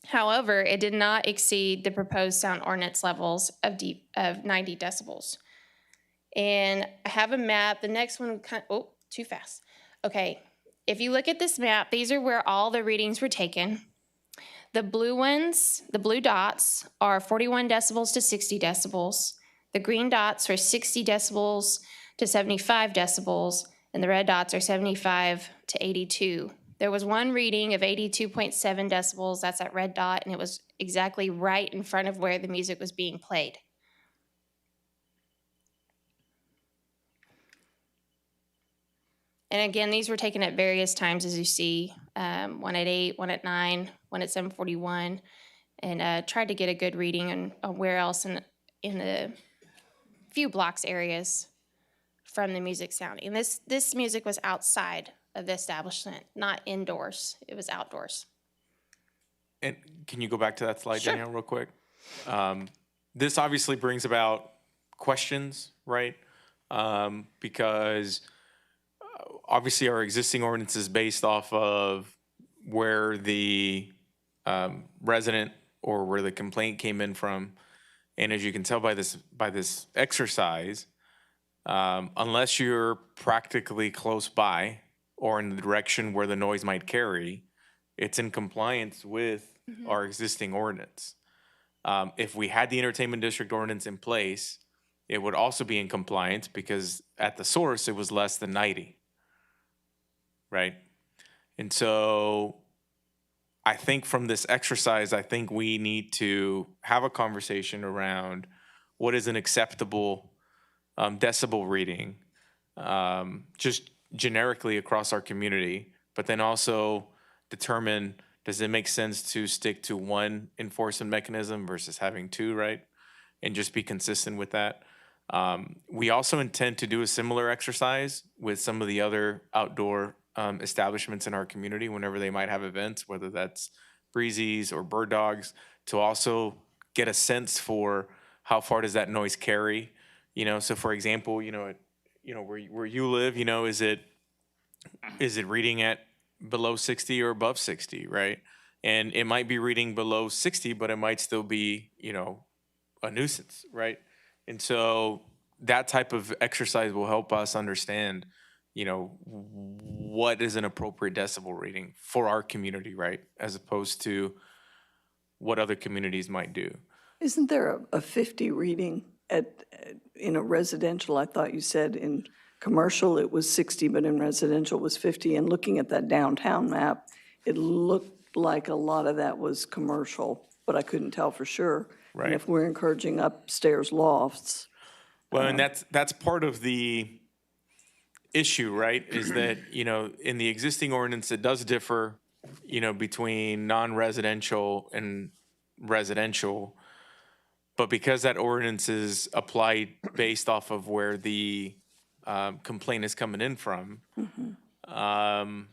However, it did not exceed the proposed sound ordinance levels of 90 decibels. And I have a map. The next one, too fast. Okay, if you look at this map, these are where all the readings were taken. The blue ones, the blue dots, are 41 decibels to 60 decibels. The green dots are 60 decibels to 75 decibels, and the red dots are 75 to 82. There was one reading of 82.7 decibels, that's that red dot, and it was exactly right in front of where the music was being played. And again, these were taken at various times, as you see, one at 8, one at 9, one at 7:41, and tried to get a good reading on where else in the few blocks areas from the music sounding. And this music was outside of the establishment, not indoors. It was outdoors. And can you go back to that slide, Sure. Danielle, real quick? This obviously brings about questions, right? Because obviously our existing ordinance is based off of where the resident or where the complaint came in from. And as you can tell by this exercise, unless you're practically close by or in the direction where the noise might carry, it's in compliance with our existing ordinance. If we had the entertainment district ordinance in place, it would also be in compliance because at the source, it was less than 90, right? And so I think from this exercise, I think we need to have a conversation around what is an acceptable decibel reading, just generically across our community, but then also determine, does it make sense to stick to one enforcement mechanism versus having two, right? And just be consistent with that. We also intend to do a similar exercise with some of the other outdoor establishments in our community whenever they might have events, whether that's breezies or bird dogs, to also get a sense for how far does that noise carry. So for example, where you live, is it reading at below 60 or above 60, right? And it might be reading below 60, but it might still be, a nuisance, right? And so that type of exercise will help us understand, what is an appropriate decibel reading for our community, right? As opposed to what other communities might do. Isn't there a 50 reading in a residential? I thought you said in commercial it was 60, but in residential it was 50. And looking at that downtown map, it looked like a lot of that was commercial, but I couldn't tell for sure. Right. And if we're encouraging upstairs lofts. Well, and that's part of the issue, right? Is that, in the existing ordinance, it does differ, between non-residential and residential. But because that ordinance is applied based off of where the complaint is coming in from, in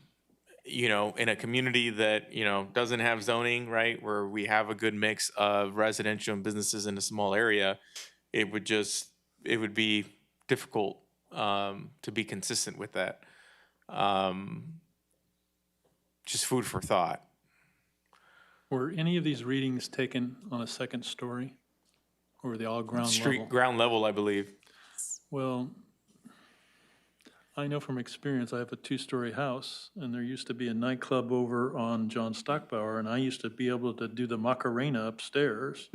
a community that, doesn't have zoning, right, where we have a good mix of residential and businesses in a small area, it would be difficult to be consistent with that. Just food for thought. Were any of these readings taken on a second story? Or were they all ground level? Ground level, I believe. Well, I know from experience, I have a 2-story house, and there used to be a nightclub over on John Stockbauer, and I used to be able to do the Macarena upstairs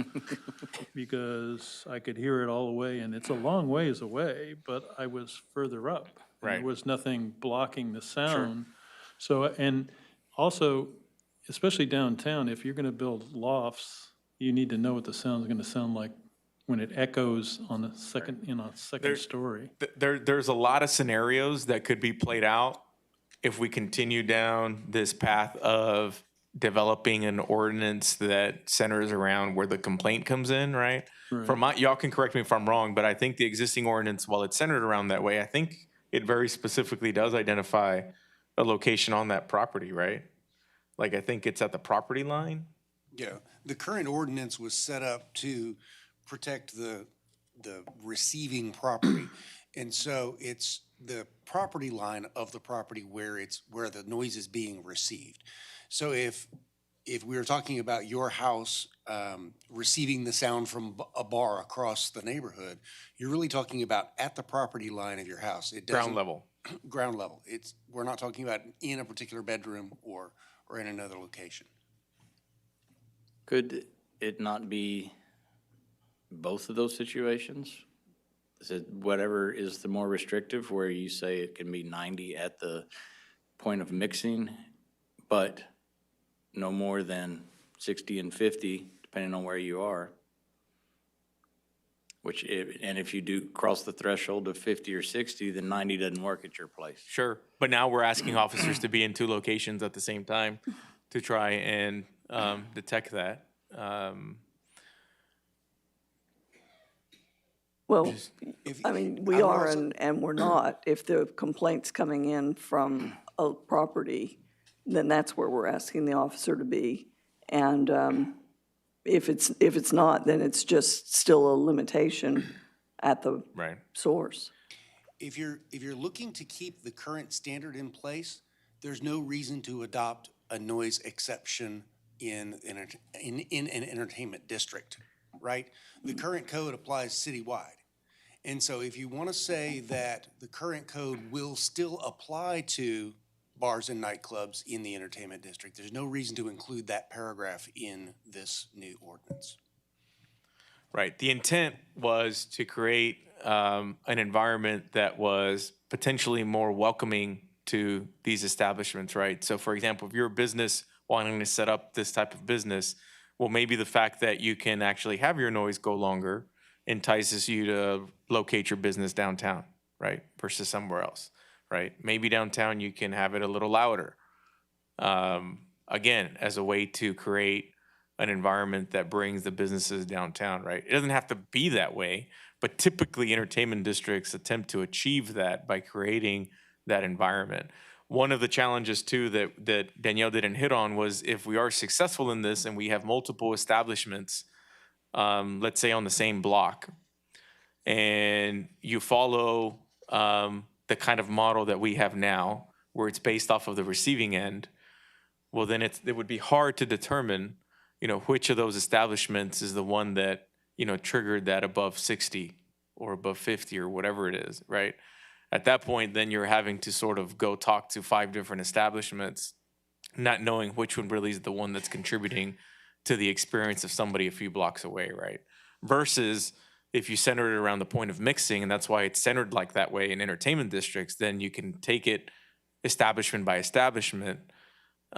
because I could hear it all the way, and it's a long ways away, but I was further up. And Right. there was nothing blocking the sound. So, and also, especially downtown, if you're gonna build lofts, you need to know what the sound's gonna sound like when it echoes on the second, second story. There's a lot of scenarios that could be played out if we continue down this path of developing an ordinance that centers around where the complaint comes in, right? Y'all can correct me if I'm wrong, but I think the existing ordinance, while it's centered around that way, I think it very specifically does identify a location on that property, right? Like, I think it's at the property line. Yeah, the current ordinance was set up to protect the receiving property. And so it's the property line of the property where the noise is being received. So if if we were talking about your house receiving the sound from a bar across the neighborhood, you're really talking about at the property line of your house. It Ground doesn't- level. Ground level. We're not talking about in a particular bedroom or in another location. Could it not be both of those situations? Is it whatever is the more restrictive, where you say it can be 90 at the point of mixing, but no more than 60 and 50, depending on where you are? And if you do cross the threshold of 50 or 60, then 90 doesn't work at your place. Sure, but now we're asking officers to be in two locations at the same time to try and detect that. Well, I mean, we I would are also- and we're not. If the complaint's coming in from a property, then that's where we're asking the officer to be. And if it's not, then it's just still a limitation at the Right. source. If you're looking to keep the current standard in place, there's no reason to adopt a noise exception in an entertainment district, right? The current code applies citywide. And so if you want to say that the current code will still apply to bars and nightclubs in the entertainment district, there's no reason to include that paragraph in this new ordinance. Right. The intent was to create an environment that was potentially more welcoming to these establishments, right? So for example, if you're a business wanting to set up this type of business, well, maybe the fact that you can actually have your noise go longer entices you to locate your business downtown, right? Versus somewhere else, right? Maybe downtown you can have it a little louder. Again, as a way to create an environment that brings the businesses downtown, right? It doesn't have to be that way, but typically entertainment districts attempt to achieve that by creating that environment. One of the challenges too that Danielle didn't hit on was if we are successful in this and we have multiple establishments, let's say on the same block, and you follow the kind of model that we have now, where it's based off of the receiving end, well, then it would be hard to determine, which of those establishments is the one that, triggered that above 60 or above 50 or whatever it is, right? At that point, then you're having to sort of go talk to 5 different establishments, not knowing which one really is the one that's contributing to the experience of somebody a few blocks away, right? Versus if you center it around the point of mixing, and that's why it's centered like that way in entertainment districts, then you can take it establishment by establishment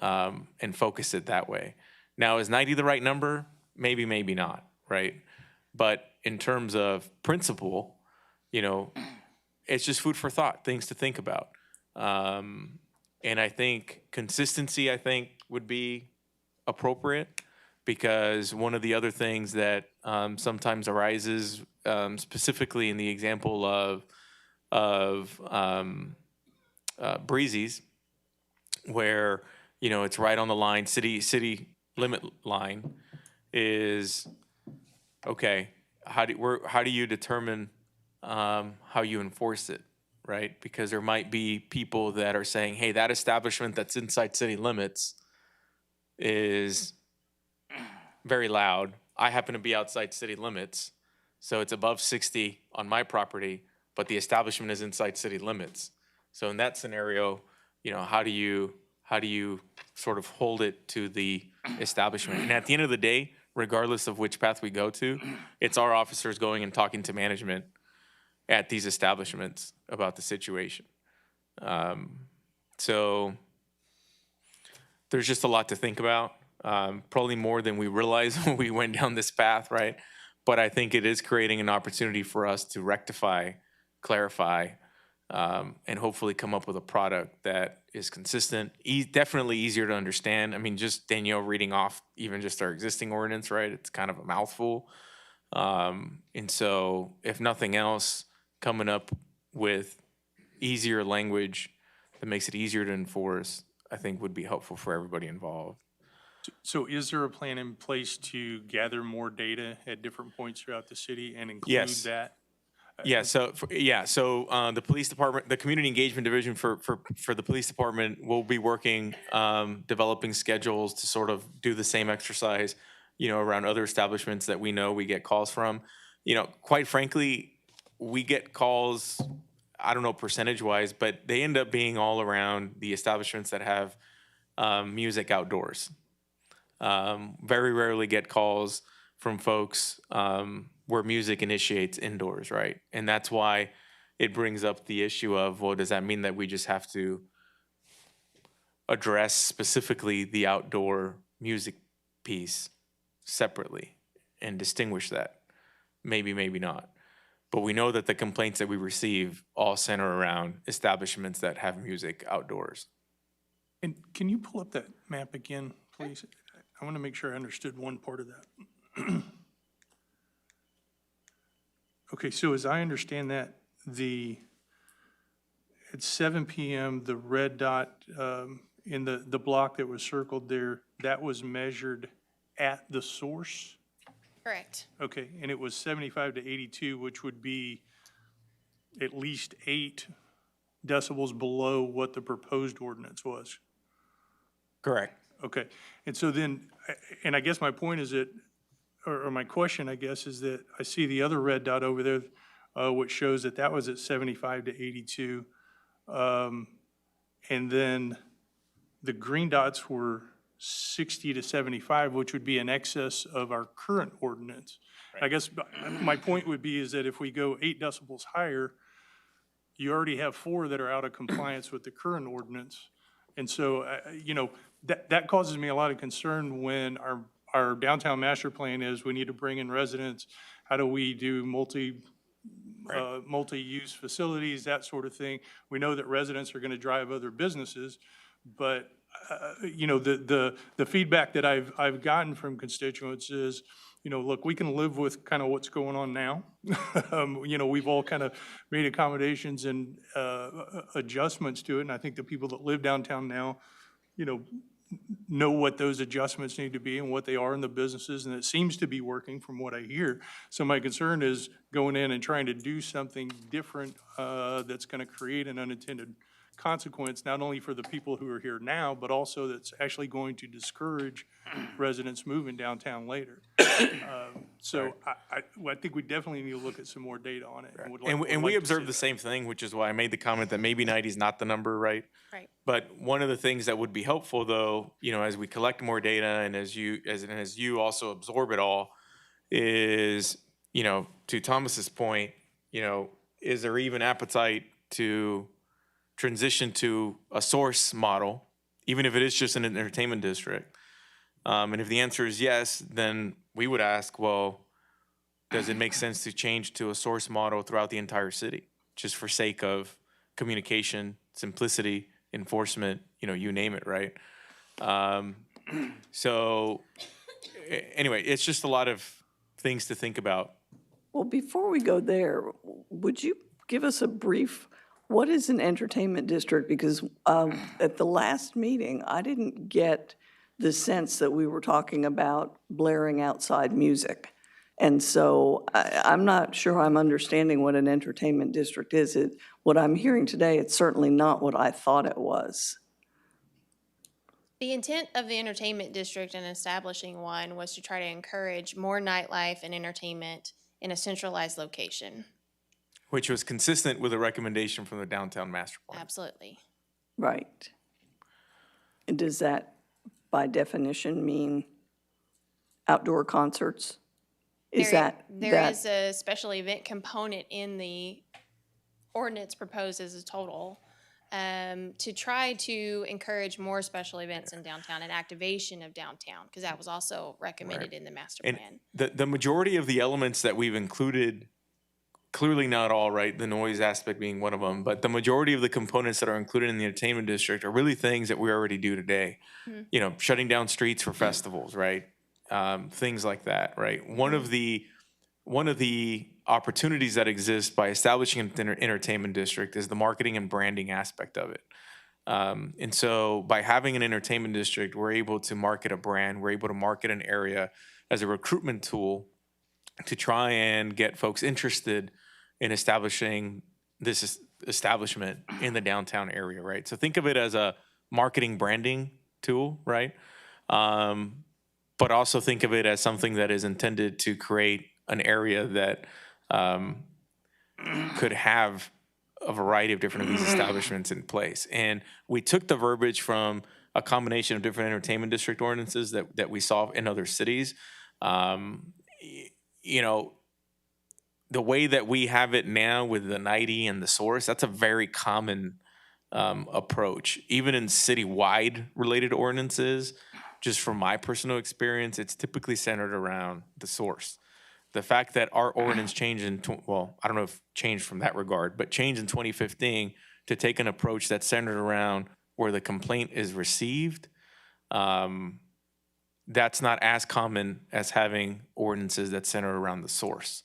and focus it that way. Now, is 90 the right number? Maybe, maybe not, right? But in terms of principle, it's just food for thought, things to think about. And I think consistency, would be appropriate, because one of the other things that sometimes arises, specifically in the example of Breezy's, where it's right on the line, city limit line, is okay. How do you determine how you enforce it, right? Because there might be people that are saying, hey, that establishment that's inside city limits is very loud. I happen to be outside city limits, so it's above 60 on my property, but the establishment is inside city limits. So in that scenario, how do you sort of hold it to the establishment? And at the end of the day, regardless of which path we go to, it's our officers going and talking to management at these establishments about the situation. So there's just a lot to think about, probably more than we realized when we went down this path, right? But I think it is creating an opportunity for us to rectify, clarify, and hopefully come up with a product that is consistent, definitely easier to understand. I mean, just Danielle reading off even just our existing ordinance, right? It's kind of a mouthful. And so if nothing else, coming up with easier language that makes it easier to enforce, I think would be helpful for everybody involved. So is there a plan in place to gather more data at different points throughout the city and include Yes. that? Yeah, so, the police department, the community engagement division for the police department will be working, developing schedules to sort of do the same exercise, around other establishments that we know we get calls from. Quite frankly, we get calls, I don't know percentage-wise, but they end up being all around the establishments that have music outdoors. Very rarely get calls from folks where music initiates indoors, right? And that's why it brings up the issue of, well, does that mean that we just have to address specifically the outdoor music piece separately and distinguish that? Maybe, maybe not. But we know that the complaints that we receive all center around establishments that have music outdoors. And can you pull up that map again, please? I want to make sure I understood one part of that. Okay, so as I understand that, at 7 p.m., the red dot in the block that was circled there, that was measured at the source? Correct. Okay, and it was 75 to 82, which would be at least 8 decibels below what the proposed ordinance was. Correct. Okay, and so then, and I guess my point is that, or my question, I guess, is that I see the other red dot over there, which shows that that was at 75 to 82. And then the green dots were 60 to 75, which would be in excess of our current ordinance. I guess my point would be is that if we go 8 decibels higher, you already have 4 that are out of compliance with the current ordinance. And so, that causes me a lot of concern when our downtown master plan is we need to bring in residents. How do we do multi-use facilities, that sort of thing? We know that residents are going to drive other businesses, but the feedback that I've gotten from constituents is, look, we can live with kind of what's going on now. We've all kind of made accommodations and adjustments to it, and I think the people that live downtown now, know what those adjustments need to be and what they are in the businesses, and it seems to be working from what I hear. So my concern is going in and trying to do something different that's going to create an unintended consequence, not only for the people who are here now, but also that's actually going to discourage residents moving downtown later. So I think we definitely need to look at some more data on it. And we observed the same thing, which is why I made the comment that maybe 90 is not the number, right? Right. But one of the things that would be helpful, though, as we collect more data and as you also absorb it all, is, to Thomas's point, is there even appetite to transition to a source model, even if it is just an entertainment district? And if the answer is yes, then we would ask, well, does it make sense to change to a source model throughout the entire city, just for sake of communication, simplicity, enforcement, you name it, right? So anyway, it's just a lot of things to think about. Well, before we go there, would you give us a brief, what is an entertainment district? Because at the last meeting, I didn't get the sense that we were talking about blaring outside music. And so I'm not sure I'm understanding what an entertainment district is. What I'm hearing today, it's certainly not what I thought it was. The intent of the entertainment district in establishing one was to try to encourage more nightlife and entertainment in a centralized location. Which was consistent with a recommendation from the downtown master plan. Absolutely. Right. And does that, by definition, mean outdoor concerts? There is a special event component in the ordinance proposed as a total to try to encourage more special events in downtown and activation of downtown, because that was also recommended in the master plan. The majority of the elements that we've included, clearly not all, right, the noise aspect being one of them, but the majority of the components that are included in the entertainment district are really things that we already do today. Mm-hmm. Shutting down streets for festivals, right? Things like that, right? One of the opportunities that exist by establishing an entertainment district is the marketing and branding aspect of it. And so by having an entertainment district, we're able to market a brand, we're able to market an area as a recruitment tool to try and get folks interested in establishing this establishment in the downtown area, right? So think of it as a marketing branding tool, right? But also think of it as something that is intended to create an area that could have a variety of different of these establishments in place. And we took the verbiage from a combination of different entertainment district ordinances that we saw in other cities. You know, the way that we have it now with the 90 and the source, that's a very common approach. Even in citywide related ordinances, just from my personal experience, it's typically centered around the source. The fact that our ordinance changed well, I don't know if changed from that regard, but changed in 2015 to take an approach that's centered around where the complaint is received, that's not as common as having ordinances that center around the source.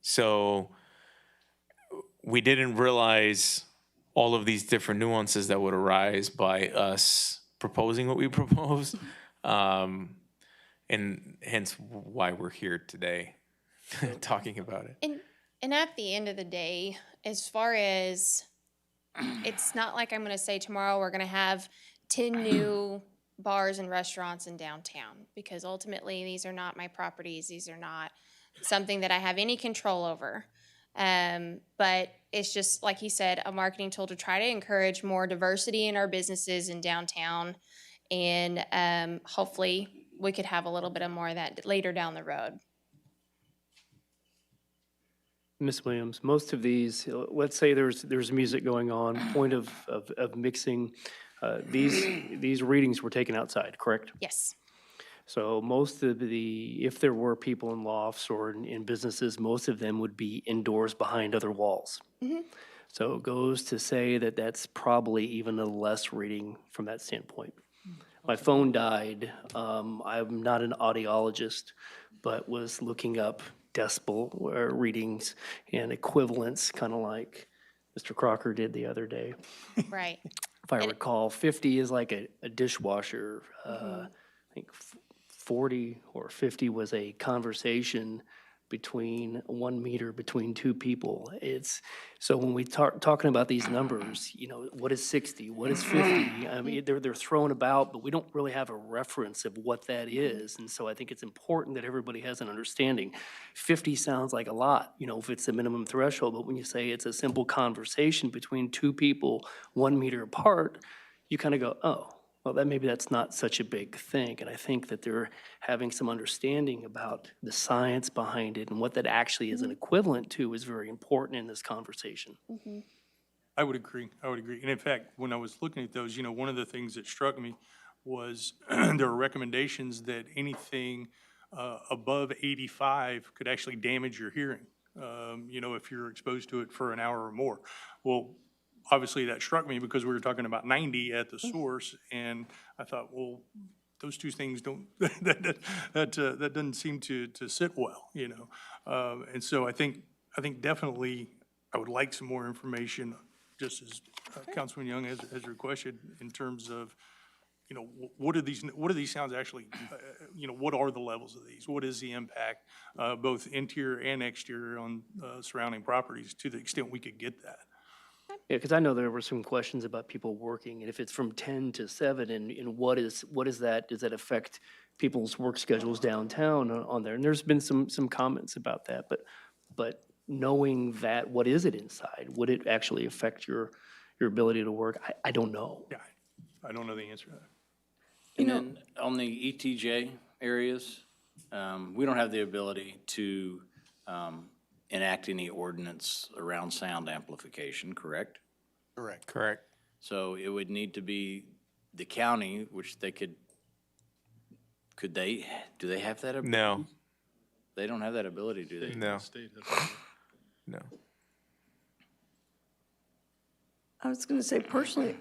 So we didn't realize all of these different nuances that would arise by us proposing what we proposed. And hence why we're here today talking about it. And at the end of the day, as far as, it's not like I'm going to say tomorrow we're going to have 10 new bars and restaurants in downtown, because ultimately these are not my properties. These are not something that I have any control over. But it's just, like he said, a marketing tool to try to encourage more diversity in our businesses in downtown. And hopefully we could have a little bit of more of that later down the road. Ms. Williams, most of these, let's say there's music going on, point of mixing, these readings were taken outside, correct? Yes. So most of if there were people in lofts or in businesses, most of them would be indoors behind other walls. Mm-hmm. So it goes to say that that's probably even a less reading from that standpoint. My phone died. I'm not an audiologist, but was looking up decibel readings and equivalents, kind of like Mr. Crocker did the other day. Right. If I recall, 50 is like a dishwasher. I think 40 or 50 was a conversation between 1 meter between two people. So when we talking about these numbers, you know, what is 60? What is 50? I mean, they're thrown about, but we don't really have a reference of what that is. And so I think it's important that everybody has an understanding. 50 sounds like a lot, you know, if it's the minimum threshold, but when you say it's a simple conversation between two people 1 meter apart, you kind of go, oh, well, maybe that's not such a big thing. And I think that they're having some understanding about the science behind it and what that actually is an equivalent to is very important in this conversation. Mm-hmm. I would agree. And in fact, when I was looking at those, you know, one of the things that struck me was there are recommendations that anything above 85 could actually damage your hearing, you know, if you're exposed to it for an hour or more. Well, obviously that struck me because we were talking about 90 at the source, and I thought, well, those two things don't, that doesn't seem to sit well, you know. And so I think definitely I would like some more information, just as Councilman Young has requested, in terms of, you know, what are these sounds actually, you know, what are the levels of these? What is the impact, both interior and exterior on surrounding properties, to the extent we could get that? Yeah, because I know there were some questions about people working, and if it's from 10 to 7, and what is that? Does that affect people's work schedules downtown on there? And there's been some comments about that, but knowing that, what is it inside? Would it actually affect your ability to work? I don't know. Yeah, I don't know the answer to that. And then on the ETJ areas, we don't have the ability to enact any ordinance around sound amplification, correct? Correct. So it would need to be the county, which they do they have that ability? No. They don't have that ability, do they? No. No. I was going to say, personally,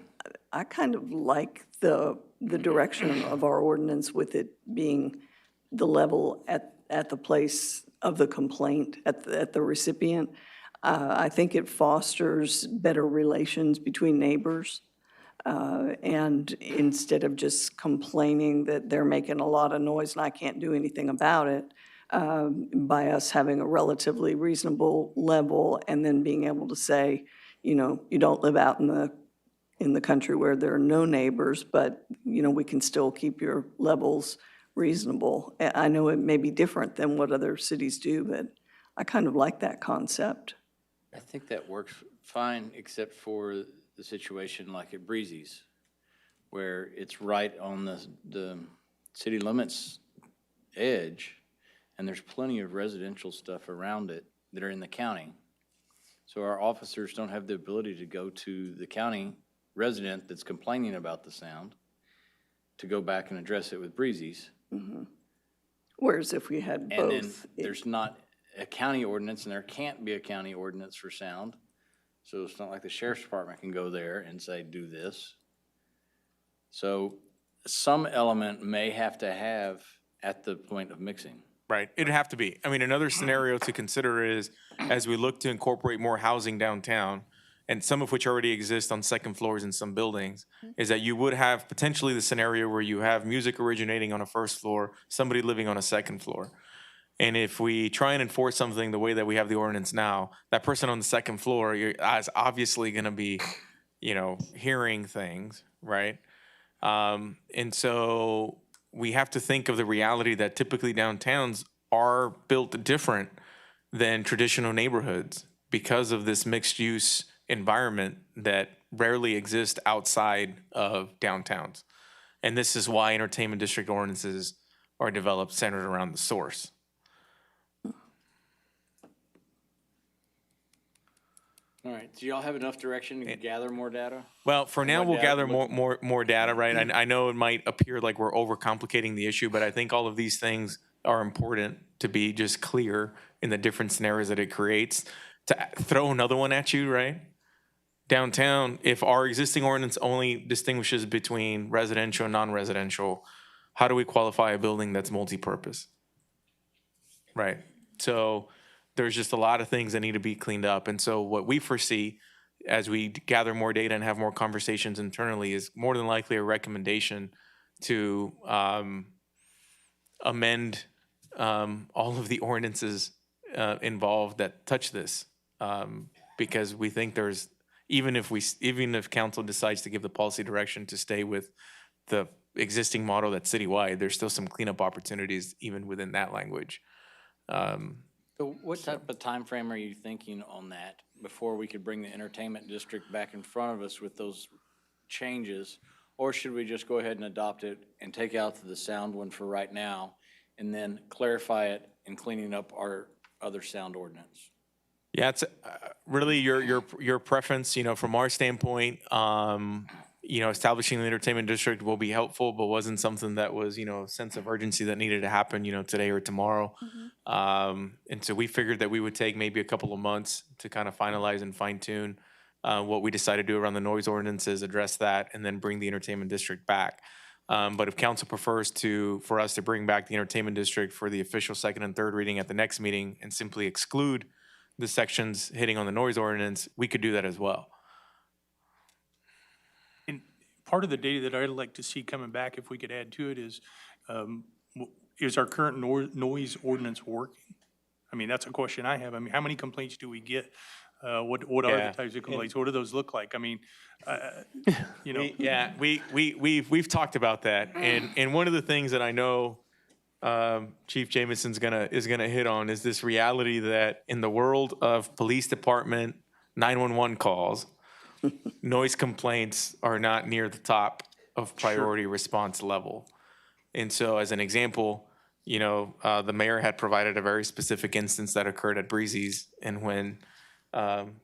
I kind of like the direction of our ordinance with it being the level at the place of the complaint, at the recipient. I think it fosters better relations between neighbors. And instead of just complaining that they're making a lot of noise and I can't do anything about it, by us having a relatively reasonable level and then being able to say, you know, you don't live out in the country where there are no neighbors, but, you know, we can still keep your levels reasonable. I know it may be different than what other cities do, but I kind of like that concept. I think that works fine, except for the situation like at Breezy's, where it's right on the city limits edge, and there's plenty of residential stuff around it that are in the county. So our officers don't have the ability to go to the county resident that's complaining about the sound to go back and address it with Breezy's. Mm-hmm. Whereas if we had both. And then there's not a county ordinance, and there can't be a county ordinance for sound. So it's not like the sheriff's department can go there and say, do this. So some element may have to have at the point of mixing. Right, it'd have to be. I mean, another scenario to consider is, as we look to incorporate more housing downtown, and some of which already exist on second floors in some buildings, is that you would have potentially the scenario where you have music originating on a first floor, somebody living on a second floor. And if we try and enforce something the way that we have the ordinance now, that person on the second floor is obviously going to be, you know, hearing things, right? And so we have to think of the reality that typically downtowns are built different than traditional neighborhoods because of this mixed use environment that rarely exists outside of downtowns. And this is why entertainment district ordinances are developed centered around the source. All right, do y'all have enough direction to gather more data? Well, for now, More we'll data gather to look- more data, right? I know it might appear like we're overcomplicating the issue, but I think all of these things are important to be just clear in the different scenarios that it creates. To throw another one at you, right? Downtown, if our existing ordinance only distinguishes between residential and non-residential, how do we qualify a building that's multi-purpose? Right, so there's just a lot of things that need to be cleaned up. And so what we foresee as we gather more data and have more conversations internally is more than likely a recommendation to amend all of the ordinances involved that touch this. Because we think there's, even if council decides to give the policy direction to stay with the existing model that's citywide, there's still some cleanup opportunities even within that language. So what type of time frame are you thinking on that before we could bring the entertainment district back in front of us with those changes? Or should we just go ahead and adopt it and take out the sound one for right now and then clarify it in cleaning up our other sound ordinance? Yeah, it's really your preference. You know, from our standpoint, you know, establishing the entertainment district will be helpful, but wasn't something that was, you know, a sense of urgency that needed to happen, you know, today or tomorrow. And so we figured that we would take maybe a couple of months to kind of finalize and fine tune what we decided to do around the noise ordinances, address that, and then bring the entertainment district back. But if council prefers for us to bring back the entertainment district for the official second and third reading at the next meeting and simply exclude the sections hitting on the noise ordinance, we could do that as well. And part of the data that I'd like to see coming back, if we could add to it, is our current noise ordinance working? I mean, that's a question I have. I mean, how many complaints do we get? What are the types of complaints? What do those look like? I mean, you know. We've talked about that, and one of the things that I know Chief Jameson's is gonna hit on is this reality that in the world of police department 911 calls, noise complaints are not near the top of priority response level. And so, as an example, you know, the mayor had provided a very specific instance that occurred at Breezy's, and when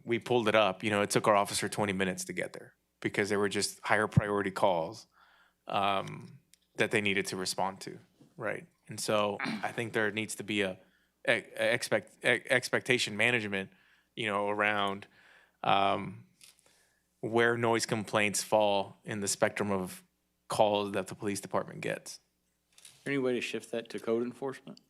we pulled it up, you know, it took our officer 20 minutes to get there because there were just higher priority calls that they needed to respond to, right? And so I think there needs to be a expectation management, you know, around where noise complaints fall in the spectrum of calls that the police department gets. Is there any way to shift that to code enforcement?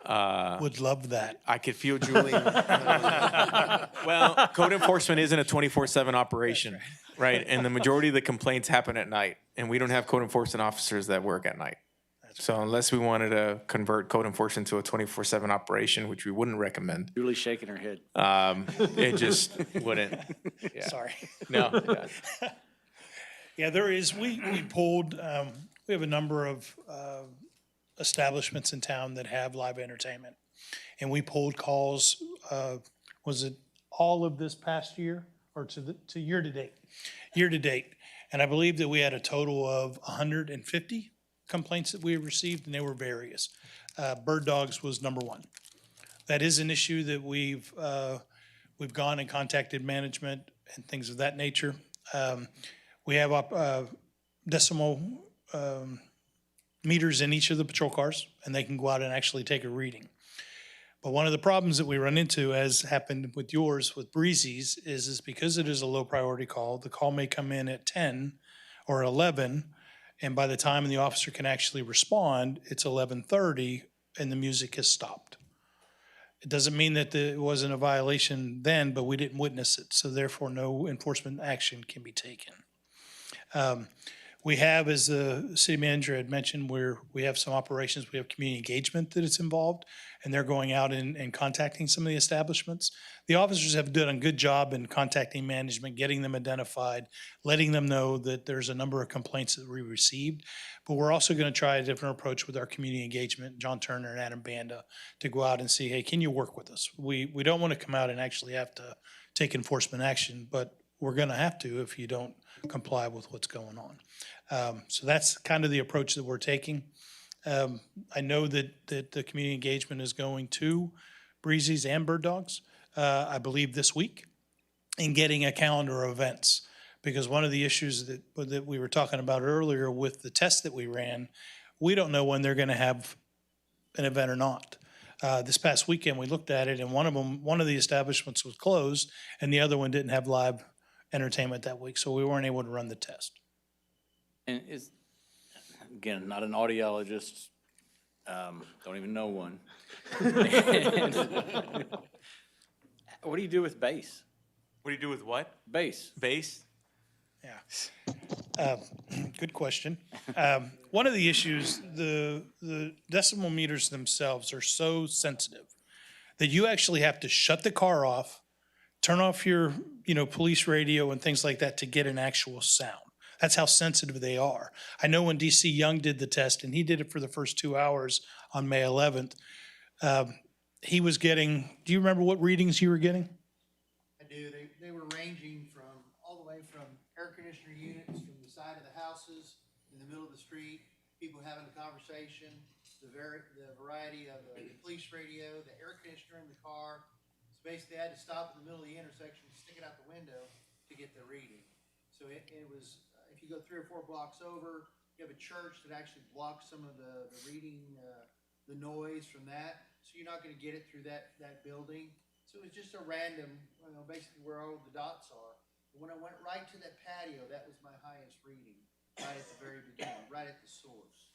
Would love that. I could feel Julie. Well, code enforcement isn't a 24/7 operation, right? And the majority of the complaints happen at night, and we don't have code enforcement officers that work at night. So unless we wanted to convert code enforcement to a 24/7 operation, which we wouldn't recommend, Julie's shaking her head. it just wouldn't. Yeah. Sorry. No. Yeah. Yeah, there is, we pulled, we have a number of establishments in town that have live entertainment. And we pulled calls, was it all of this past year or to year to date? Year to date. And I believe that we had a total of 150 complaints that we received, and they were various. Bird dogs was number one. That is an issue that we've gone and contacted management and things of that nature. We have decimal meters in each of the patrol cars, and they can go out and actually take a reading. But one of the problems that we run into, as happened with yours, with Breezy's, is because it is a low priority call, the call may come in at 10 or 11, and by the time the officer can actually respond, it's 11:30 and the music has stopped. It doesn't mean that it wasn't a violation then, but we didn't witness it, so therefore no enforcement action can be taken. We have, as the city manager had mentioned, where we have some operations, we have community engagement that is involved, and they're going out and contacting some of the establishments. The officers have done a good job in contacting management, getting them identified, letting them know that there's a number of complaints that we received. But we're also going to try a different approach with our community engagement, John Turner and Adam Banda, to go out and see, hey, can you work with us? We don't want to come out and actually have to take enforcement action, but we're going to have to if you don't comply with what's going on. So that's kind of the approach that we're taking. I know that the community engagement is going to Breezy's and Bird Dogs, I believe this week, in getting a calendar of events. Because one of the issues that we were talking about earlier with the test that we ran, we don't know when they're going to have an event or not. This past weekend, we looked at it, and one of the establishments was closed, and the other one didn't have live entertainment that week, so we weren't able to run the test. And again, not an audiologist, don't even know one. What do you do with bass? What do you do with what? Bass. Bass? Yeah. Good question. One of the issues, the decimal meters themselves are so sensitive that you actually have to shut the car off, turn off your, police radio and things like that to get an actual sound. That's how sensitive they are. I know when DC Young did the test, and he did it for the first 2 hours on May 11th, he was getting, do you remember what readings you were getting? I do. They were ranging from all the way from air conditioner units from the side of the houses in the middle of the street, people having a conversation, the variety of the police radio, the air conditioner in the car. So basically, I had to stop in the middle of the intersection, stick it out the window to get the reading. So it was, if you go 3 or 4 blocks over, you have a church that actually blocks some of the reading, the noise from that. So you're not going to get it through that building. So it was just a random, basically where all the dots are. But when I went right to that patio, that was my highest reading, right at the very beginning, right at the source.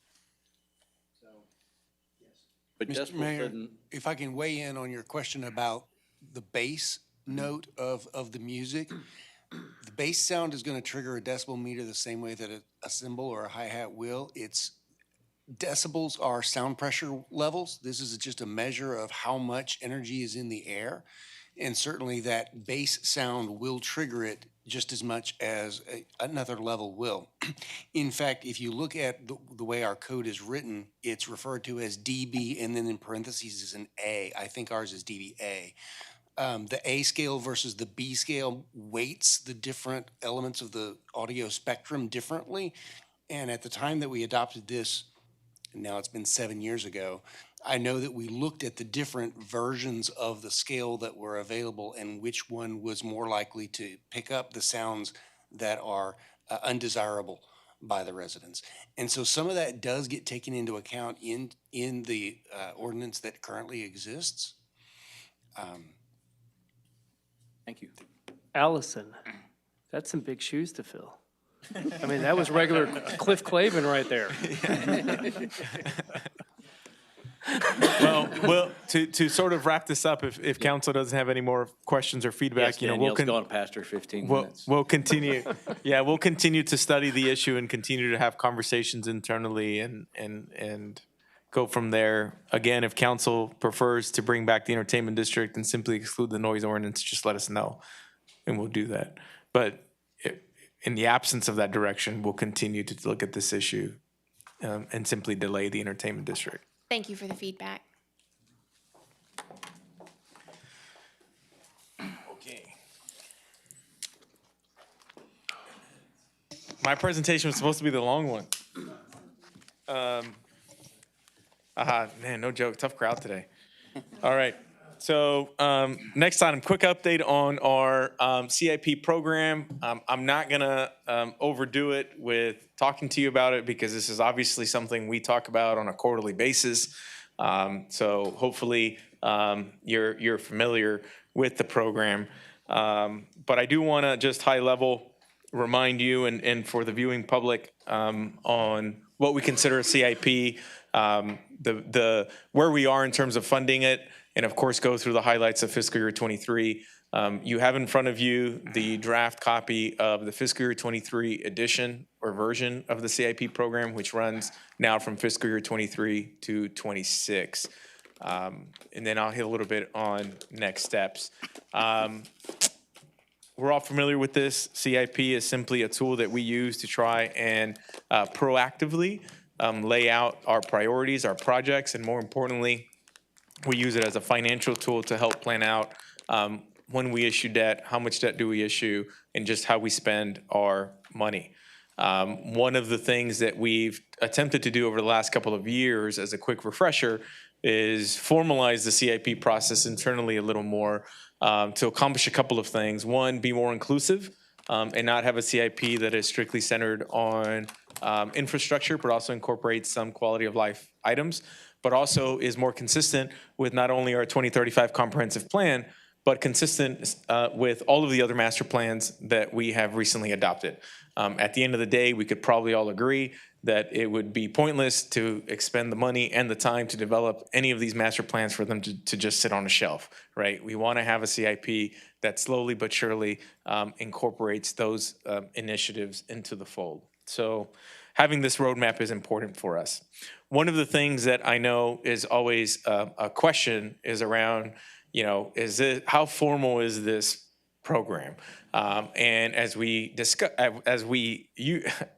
So, yes. But Mr. Mayor, if I can weigh in on your question about the bass note of the music, the bass sound is going to trigger a decibel meter the same way that a cymbal or a hi-hat will. Decibels are sound pressure levels. This is just a measure of how much energy is in the air. And certainly that bass sound will trigger it just as much as another level will. In fact, if you look at the way our code is written, it's referred to as dB, and then in parentheses is an A. I think ours is dBA. The A scale versus the B scale weights the different elements of the audio spectrum differently. And at the time that we adopted this, now it's been 7 years ago, I know that we looked at the different versions of the scale that were available and which one was more likely to pick up the sounds that are undesirable by the residents. And so some of that does get taken into account in the ordinance that currently exists. Thank you. Allison, that's some big shoes to fill. I mean, that was regular Cliff Clavin right there. Well, to sort of wrap this up, if council doesn't have any more questions or feedback, Yes, we'll Danielle's gone past her 15 minutes. We'll continue. Yeah, we'll continue to study the issue and continue to have conversations internally and go from there. Again, if council prefers to bring back the entertainment district and simply exclude the noise ordinance, just let us know, and we'll do that. But in the absence of that direction, we'll continue to look at this issue and simply delay the entertainment district. Thank you for the feedback. Okay. My presentation was supposed to be the long one. Man, no joke, tough crowd today. All right, so next item, quick update on our CIP program. I'm not gonna overdo it with talking to you about it because this is obviously something we talk about on a quarterly basis. So hopefully you're familiar with the program. But I do wanna just high level remind you and for the viewing public on what we consider a CIP, where we are in terms of funding it, and of course go through the highlights of fiscal year 23. You have in front of you the draft copy of the fiscal year 23 edition or version of the CIP program, which runs now from fiscal year 23 to 26. And then I'll hit a little bit on next steps. We're all familiar with this. CIP is simply a tool that we use to try and proactively lay out our priorities, our projects, and more importantly, we use it as a financial tool to help plan out when we issue debt, how much debt do we issue, and just how we spend our money. One of the things that we've attempted to do over the last couple of years as a quick refresher is formalize the CIP process internally a little more to accomplish a couple of things. One, be more inclusive and not have a CIP that is strictly centered on infrastructure, but also incorporates some quality of life items, but also is more consistent with not only our 2035 comprehensive plan, but consistent with all of the other master plans that we have recently adopted. At the end of the day, we could probably all agree that it would be pointless to expend the money and the time to develop any of these master plans for them to just sit on a shelf, right? We want to have a CIP that slowly but surely incorporates those initiatives into the fold. So having this roadmap is important for us. One of the things that I know is always a question is around, how formal is this program? And as we discuss,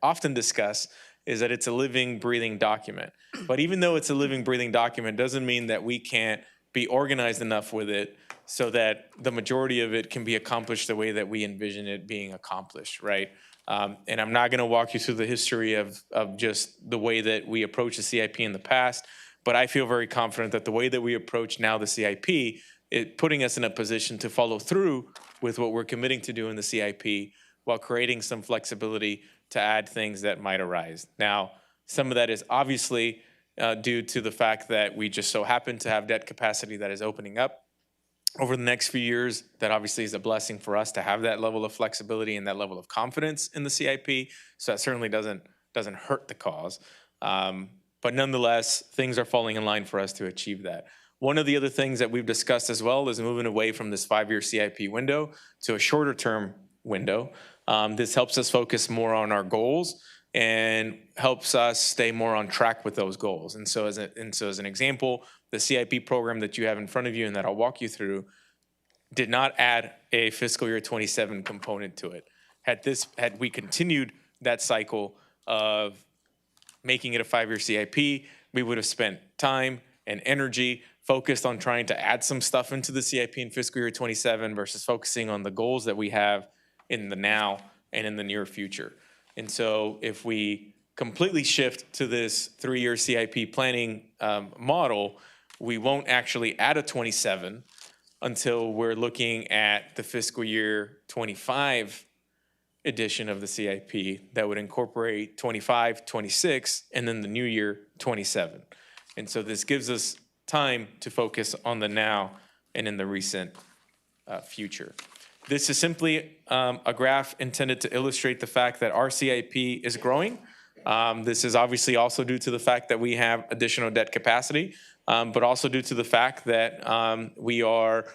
often discuss, is that it's a living, breathing document. But even though it's a living, breathing document, doesn't mean that we can't be organized enough with it so that the majority of it can be accomplished the way that we envision it being accomplished, right? And I'm not going to walk you through the history of just the way that we approach the CIP in the past, but I feel very confident that the way that we approach now the CIP, it putting us in a position to follow through with what we're committing to do in the CIP while creating some flexibility to add things that might arise. Now, some of that is obviously due to the fact that we just so happen to have debt capacity that is opening up over the next few years. That obviously is a blessing for us to have that level of flexibility and that level of confidence in the CIP. So that certainly doesn't hurt the cause. But nonetheless, things are falling in line for us to achieve that. One of the other things that we've discussed as well is moving away from this 5-year CIP window to a shorter term window. This helps us focus more on our goals and helps us stay more on track with those goals. And so as an example, the CIP program that you have in front of you and that I'll walk you through did not add a fiscal year 27 component to it. Had we continued that cycle of making it a 5-year CIP, we would have spent time and energy focused on trying to add some stuff into the CIP in fiscal year 27 versus focusing on the goals that we have in the now and in the near future. And so if we completely shift to this 3-year CIP planning model, we won't actually add a 27 until we're looking at the fiscal year 25 edition of the CIP that would incorporate 25, 26, and then the new year 27. And so this gives us time to focus on the now and in the recent future. This is simply a graph intended to illustrate the fact that our CIP is growing. This is obviously also due to the fact that we have additional debt capacity, but also due to the fact that we are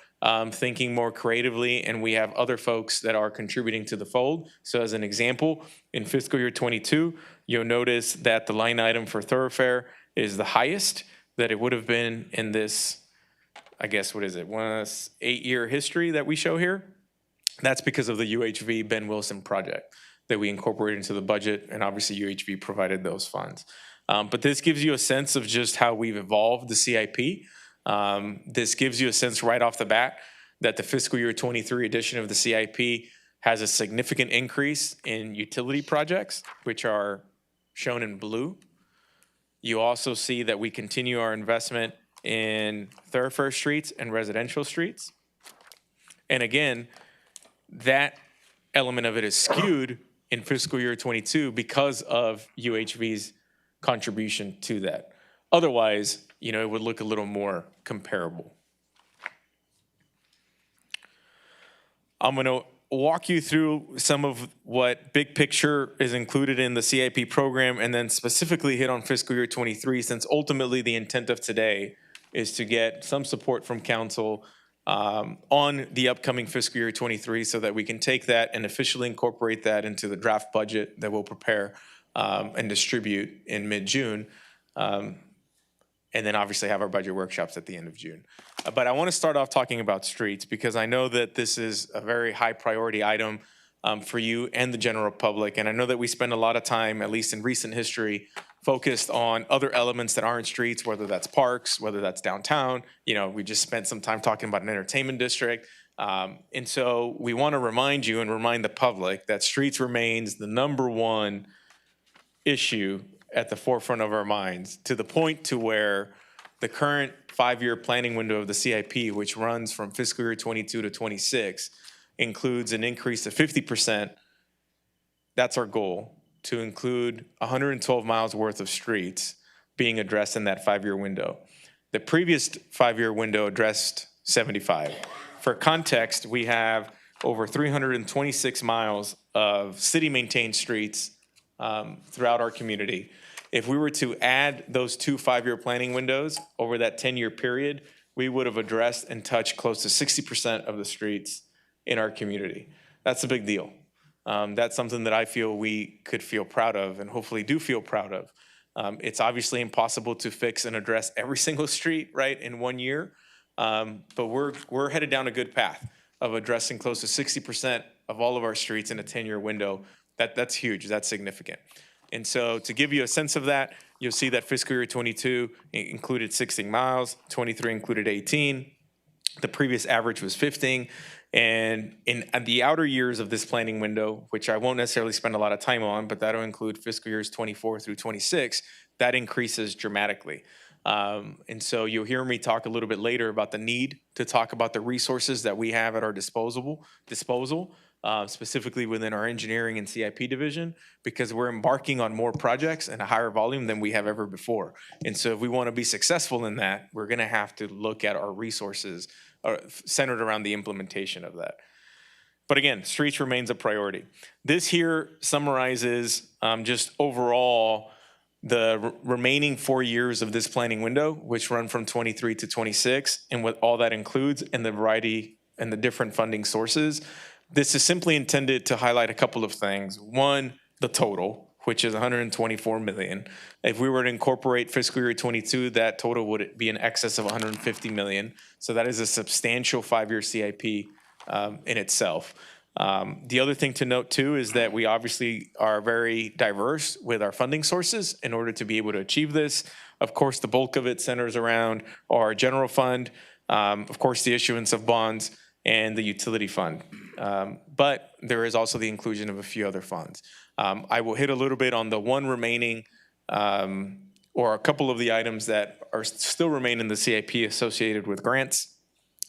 thinking more creatively and we have other folks that are contributing to the fold. So as an example, in fiscal year 22, you'll notice that the line item for thoroughfare is the highest that it would have been in this, I guess, what is it, 8-year history that we show here. That's because of the UHV Ben Wilson project that we incorporated into the budget, and obviously UHV provided those funds. But this gives you a sense of just how we've evolved the CIP. This gives you a sense right off the bat that the fiscal year 23 edition of the CIP has a significant increase in utility projects, which are shown in blue. You also see that we continue our investment in thoroughfare streets and residential streets. And again, that element of it is skewed in fiscal year 22 because of UHV's contribution to that. Otherwise, it would look a little more comparable. I'm going to walk you through some of what big picture is included in the CIP program and then specifically hit on fiscal year 23, since ultimately the intent of today is to get some support from council on the upcoming fiscal year 23 so that we can take that and officially incorporate that into the draft budget that we'll prepare and distribute in mid-June. And then obviously have our budget workshops at the end of June. But I want to start off talking about streets because I know that this is a very high priority item for you and the general public. And I know that we spend a lot of time, at least in recent history, focused on other elements that aren't streets, whether that's parks, whether that's downtown. We just spent some time talking about an entertainment district. And so we want to remind you and remind the public that streets remains the #1 issue at the forefront of our minds, to the point to where the current 5-year planning window of the CIP, which runs from fiscal year 22 to 26, includes an increase of 50%. That's our goal, to include 112 miles worth of streets being addressed in that 5-year window. The previous 5-year window addressed 75. For context, we have over 326 miles of city-maintained streets throughout our community. If we were to add those 2 5-year planning windows over that 10-year period, we would have addressed and touched close to 60% of the streets in our community. That's a big deal. That's something that I feel we could feel proud of and hopefully do feel proud of. It's obviously impossible to fix and address every single street, right, in 1 year. But we're headed down a good path of addressing close to 60% of all of our streets in a 10-year window. That's huge, that's significant. And so to give you a sense of that, you'll see that fiscal year 22 included 16 miles, 23 included 18. The previous average was 15. And in the outer years of this planning window, which I won't necessarily spend a lot of time on, but that'll include fiscal years 24 through 26, that increases dramatically. And so you'll hear me talk a little bit later about the need to talk about the resources that we have at our disposal, specifically within our engineering and CIP division, because we're embarking on more projects and a higher volume than we have ever before. And so if we want to be successful in that, we're going to have to look at our resources centered around the implementation of that. But again, streets remains a priority. This here summarizes just overall the remaining 4 years of this planning window, which run from 23 to 26, and what all that includes and the variety and the different funding sources. This is simply intended to highlight a couple of things. One, the total, which is $124 million. If we were to incorporate fiscal year 22, that total would be in excess of $150 million. So that is a substantial 5-year CIP in itself. The other thing to note too is that we obviously are very diverse with our funding sources in order to be able to achieve this. Of course, the bulk of it centers around our general fund, of course, the issuance of bonds, and the utility fund. But there is also the inclusion of a few other funds. I will hit a little bit on the one remaining, or a couple of the items that are still remain in the CIP associated with grants,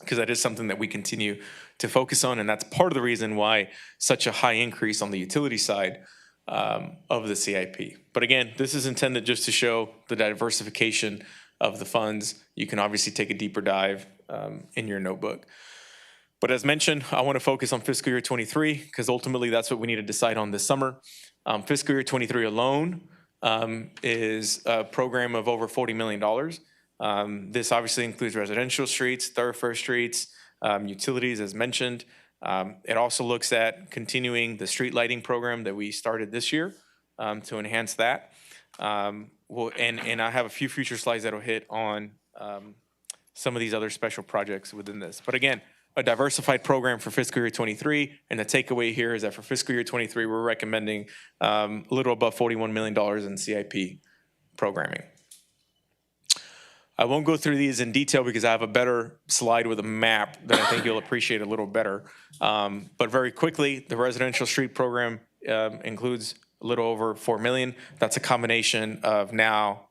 because that is something that we continue to focus on, and that's part of the reason why such a high increase on the utility side of the CIP. But again, this is intended just to show the diversification of the funds. You can obviously take a deeper dive in your notebook. But as mentioned, I want to focus on fiscal year 23 because ultimately that's what we need to decide on this summer. Fiscal year 23 alone is a program of over $40 million. This obviously includes residential streets, thoroughfare streets, utilities, as mentioned. It also looks at continuing the street lighting program that we started this year to enhance that. And I have a few future slides that'll hit on some of these other special projects within this. But again, a diversified program for fiscal year 23, and the takeaway here is that for fiscal year 23, we're recommending a little above $41 million in CIP programming. I won't go through these in detail because I have a better slide with a map that I think you'll appreciate a little better. But very quickly, the residential street program includes a little over $4 million. That's a combination of now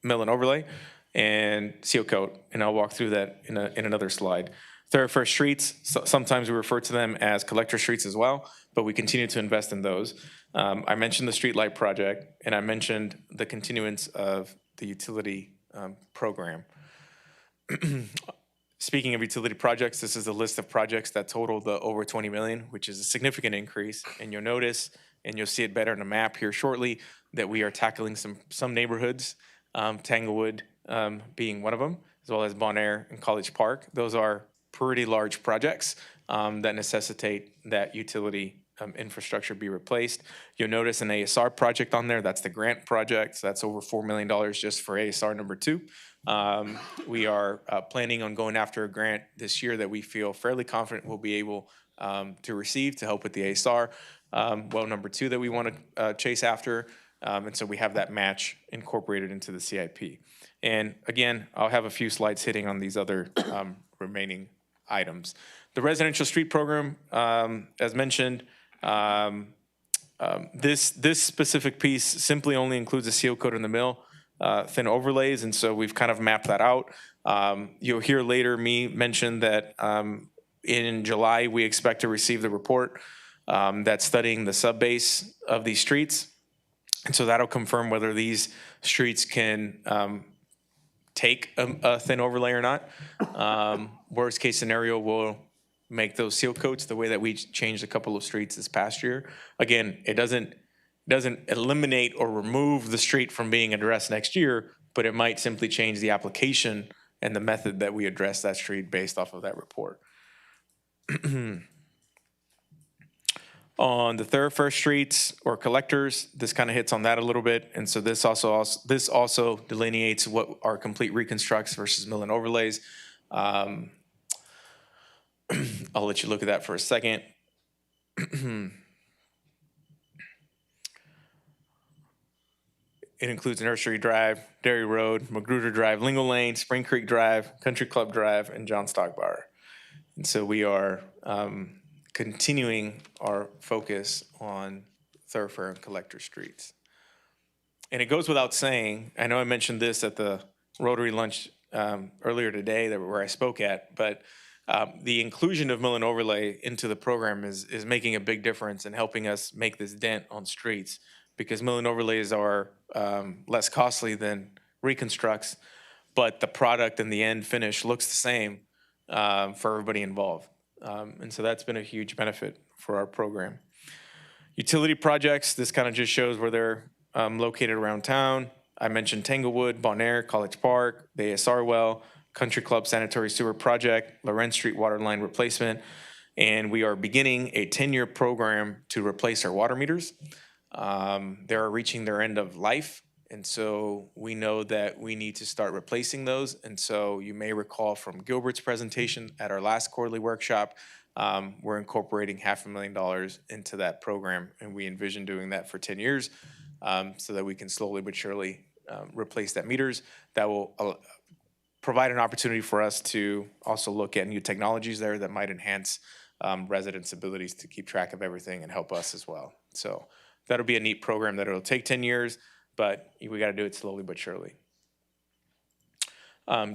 mill and overlay and seal coat, and I'll walk through that in another slide. Thoroughfare streets, sometimes we refer to them as collector streets as well, but we continue to invest in those. I mentioned the street light project, and I mentioned the continuance of the utility program. Speaking of utility projects, this is a list of projects that total the over 20 million, which is a significant increase. And you'll notice, and you'll see it better in the map here shortly, that we are tackling some neighborhoods, Tanglewood being one of them, as well as Bon Air and College Park. Those are pretty large projects that necessitate that utility infrastructure be replaced. You'll notice an ASR project on there. That's the grant project. So that's over $4 million just for ASR number 2. We are planning on going after a grant this year that we feel fairly confident we'll be able to receive to help with the ASR. Well, number 2 that we want to chase after. And so we have that match incorporated into the CIP. And again, I'll have a few slides hitting on these other remaining items. The residential street program, as mentioned, this specific piece simply only includes a seal coat in the mill, thin overlays, and so we've kind of mapped that out. You'll hear later me mention that in July we expect to receive the report that's studying the subbase of these streets, and so that'll confirm whether these streets can take a thin overlay or not. Worst case scenario, we'll make those seal coats the way that we changed a couple of streets this past year. Again, it doesn't eliminate or remove the street from being addressed next year, but it might simply change the application and the method that we address that street based off of that report. On the thoroughfare streets or collectors, this kind of hits on that a little bit. And so this also delineates what are complete reconstructs versus mill and overlays. I'll let you look at that for a second. It includes Nursery Drive, Dairy Road, Magruder Drive, Lingle Lane, Spring Creek Drive, Country Club Drive, and John Stockbauer. And so we are continuing our focus on thoroughfare and collector streets. And it goes without saying, I know I mentioned this at the Rotary lunch earlier today where I spoke at, but the inclusion of mill and overlay into the program is making a big difference in helping us make this dent on streets, because mill and overlays are less costly than reconstructs, but the product and the end finish looks the same for everybody involved. And so that's been a huge benefit for our program. Utility projects, this kind of just shows where they're located around town. I mentioned Tanglewood, Bon Air, College Park, the ASR well, Country Club Sanitary Sewer Project, Lorenz Street Water Line Replacement, and we are beginning a 10-year program to replace our water meters. They're reaching their end of life, and so we know that we need to start replacing those. And so you may recall from Gilbert's presentation at our last quarterly workshop, we're incorporating $500,000 into that program, and we envision doing that for 10 years so that we can slowly but surely replace that meters. That will provide an opportunity for us to also look at new technologies there that might enhance residents' abilities to keep track of everything and help us as well. So that'll be a neat program that it'll take 10 years, but we got to do it slowly but surely.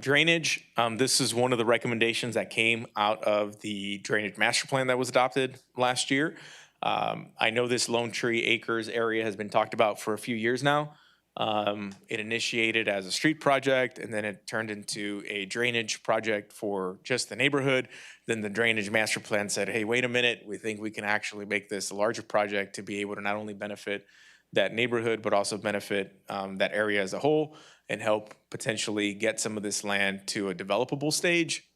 Drainage, this is one of the recommendations that came out of the drainage master plan that was adopted last year. I know this Lone Tree Acres area has been talked about for a few years now. It initiated as a street project, and then it turned into a drainage project for just the neighborhood. Then the drainage master plan said, hey, wait a minute, we think we can actually make this a larger project to be able to not only benefit that neighborhood, but also benefit that area as a whole and help potentially get some of this land to a developable stage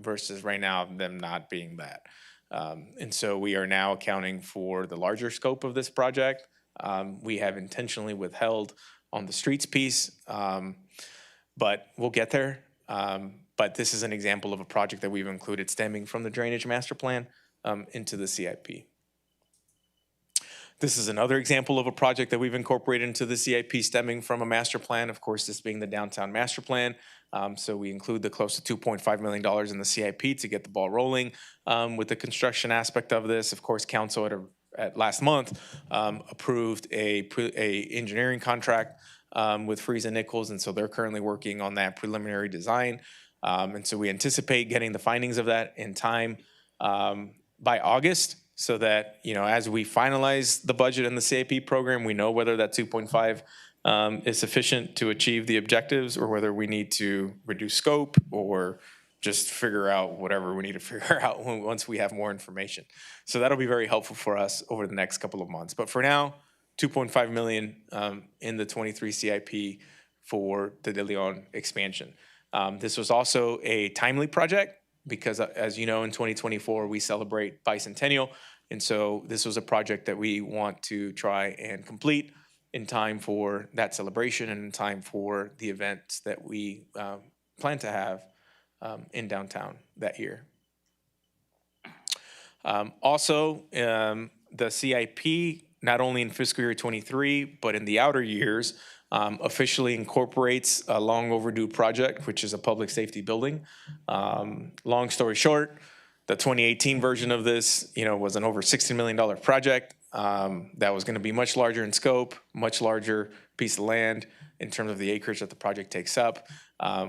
versus right now them not being that. And so we are now accounting for the larger scope of this project. We have intentionally withheld on the streets piece, but we'll get there. But this is an example of a project that we've included stemming from the drainage master plan into the CIP. This is another example of a project that we've incorporated into the CIP stemming from a master plan, of course, this being the downtown master plan. So we include the close to $2.5 million in the CIP to get the ball rolling with the construction aspect of this. Of course, council at last month approved a engineering contract with Friese and Nichols, and so they're currently working on that preliminary design. And so we anticipate getting the findings of that in time by August, so that, you know, as we finalize the budget and the CIP program, we know whether that 2.5 is sufficient to achieve the objectives, or whether we need to reduce scope or just figure out whatever we need to figure out once we have more information. So that'll be very helpful for us over the next couple of months. But for now, $2.5 million in the 23 CIP for the De Leon expansion. This was also a timely project because, as you know, in 2024, we celebrate bicentennial. And so this was a project that we want to try and complete in time for that celebration and in time for the events that we plan to have in downtown that year. Also, the CIP, not only in fiscal year 23, but in the outer years, officially incorporates a long overdue project, which is a public safety building. Long story short, the 2018 version of this, you know, was an over $60 million project that was going to be much larger in scope, much larger piece of land in terms of the acreage that the project takes up.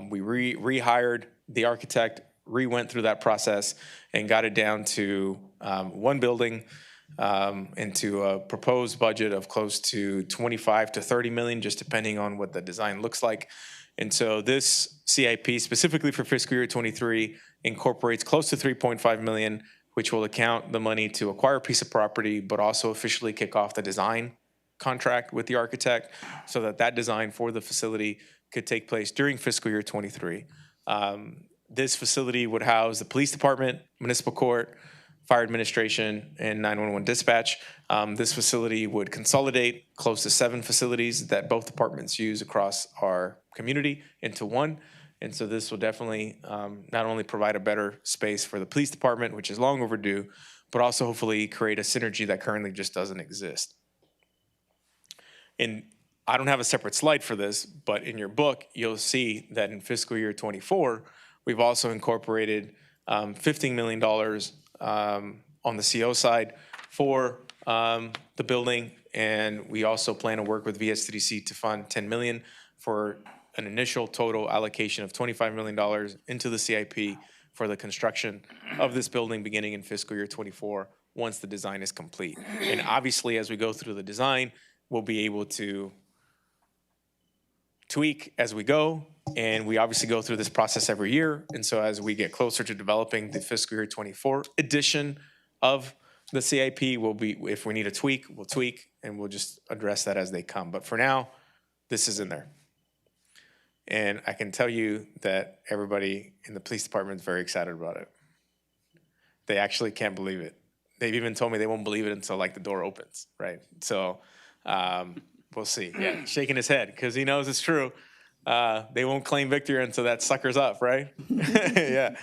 We rehired the architect, went through that process, and got it down to one building into a proposed budget of close to 25 to 30 million, just depending on what the design looks like. And so this CIP, specifically for fiscal year 23, incorporates close to 3.5 million, which will account the money to acquire a piece of property, but also officially kick off the design contract with the architect so that that design for the facility could take place during fiscal year 23. This facility would house the police department, municipal court, fire administration, and 911 dispatch. This facility would consolidate close to 7 facilities that both departments use across our community into one. And so this will definitely not only provide a better space for the police department, which is long overdue, but also hopefully create a synergy that currently just doesn't exist. And I don't have a separate slide for this, but in your book, you'll see that in fiscal year 24, we've also incorporated $15 million on the CO side for the building, and we also plan to work with VS3C to fund $10 million for an initial total allocation of $25 million into the CIP for the construction of this building beginning in fiscal year 24 once the design is complete. And obviously, as we go through the design, we'll be able to tweak as we go, and we obviously go through this process every year. And so as we get closer to developing the fiscal year 24 edition of the CIP, will be, if we need a tweak, we'll tweak, and we'll just address that as they come. But for now, this is in there. And I can tell you that everybody in the police department is very excited about it. They actually can't believe it. They've even told me they won't believe it until like the door opens, right? So we'll see. Yeah, shaking his head because he knows it's true. They won't claim victory until that sucker's up, right? Yeah.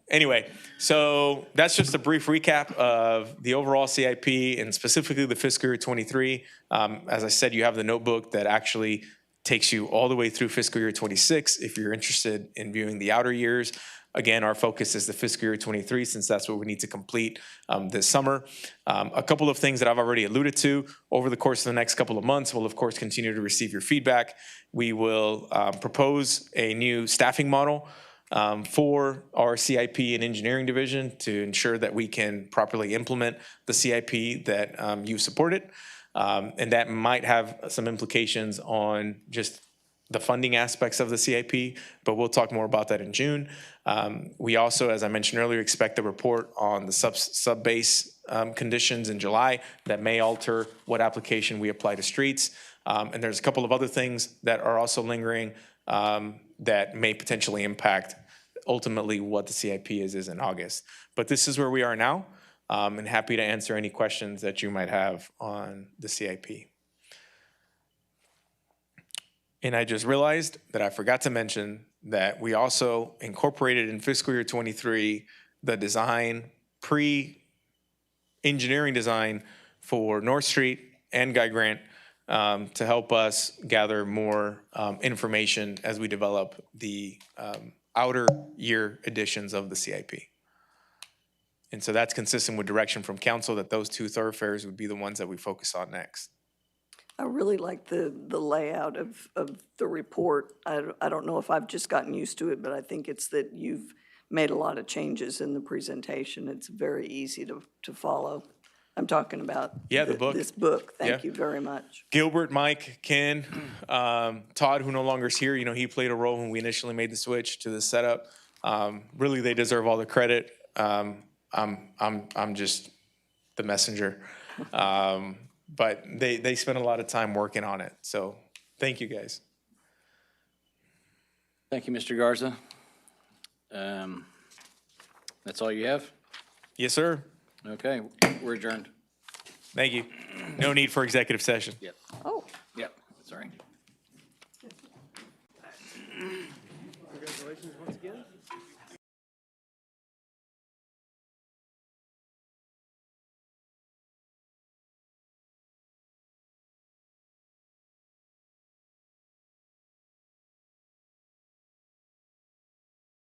Anyway, so that's just a brief recap of the overall CIP and specifically the fiscal year 23. As I said, you have the notebook that actually takes you all the way through fiscal year 26 if you're interested in viewing the outer years. Again, our focus is the fiscal year 23 since that's what we need to complete this summer. A couple of things that I've already alluded to over the course of the next couple of months. We'll, of course, continue to receive your feedback. We will propose a new staffing model for our CIP and engineering division to ensure that we can properly implement the CIP that you supported. And that might have some implications on just the funding aspects of the CIP, but we'll talk more about that in June. We also, as I mentioned earlier, expect a report on the sub-base conditions in July that may alter what application we apply to streets. And there's a couple of other things that are also lingering that may potentially impact ultimately what the CIP is in August. But this is where we are now, and happy to answer any questions that you might have on the CIP. And I just realized that I forgot to mention that we also incorporated in fiscal year 23 the design, pre-engineering design for North Street and Guy Grant to help us gather more information as we develop the outer year editions of the CIP. And so that's consistent with direction from council that those two thoroughfares would be the ones that we focus on next. I really like the layout of the report. I don't know if I've just gotten used to it, but I think it's that you've made a lot of changes in the presentation. It's very easy to follow. I'm talking about the book. This book. Thank Yeah. you very much. Gilbert, Mike, Ken, Todd, who no longer is here, he played a role when we initially made the switch to this setup. Really, they deserve all the credit. I'm just the messenger. But they spent a lot of time working on it. So thank you, guys. Thank you, Mr. Garza. That's all you have? Yes, sir. Okay, we're adjourned. Thank you. No need for executive session. Yep. Oh. Yep, sorry. Congratulations once again.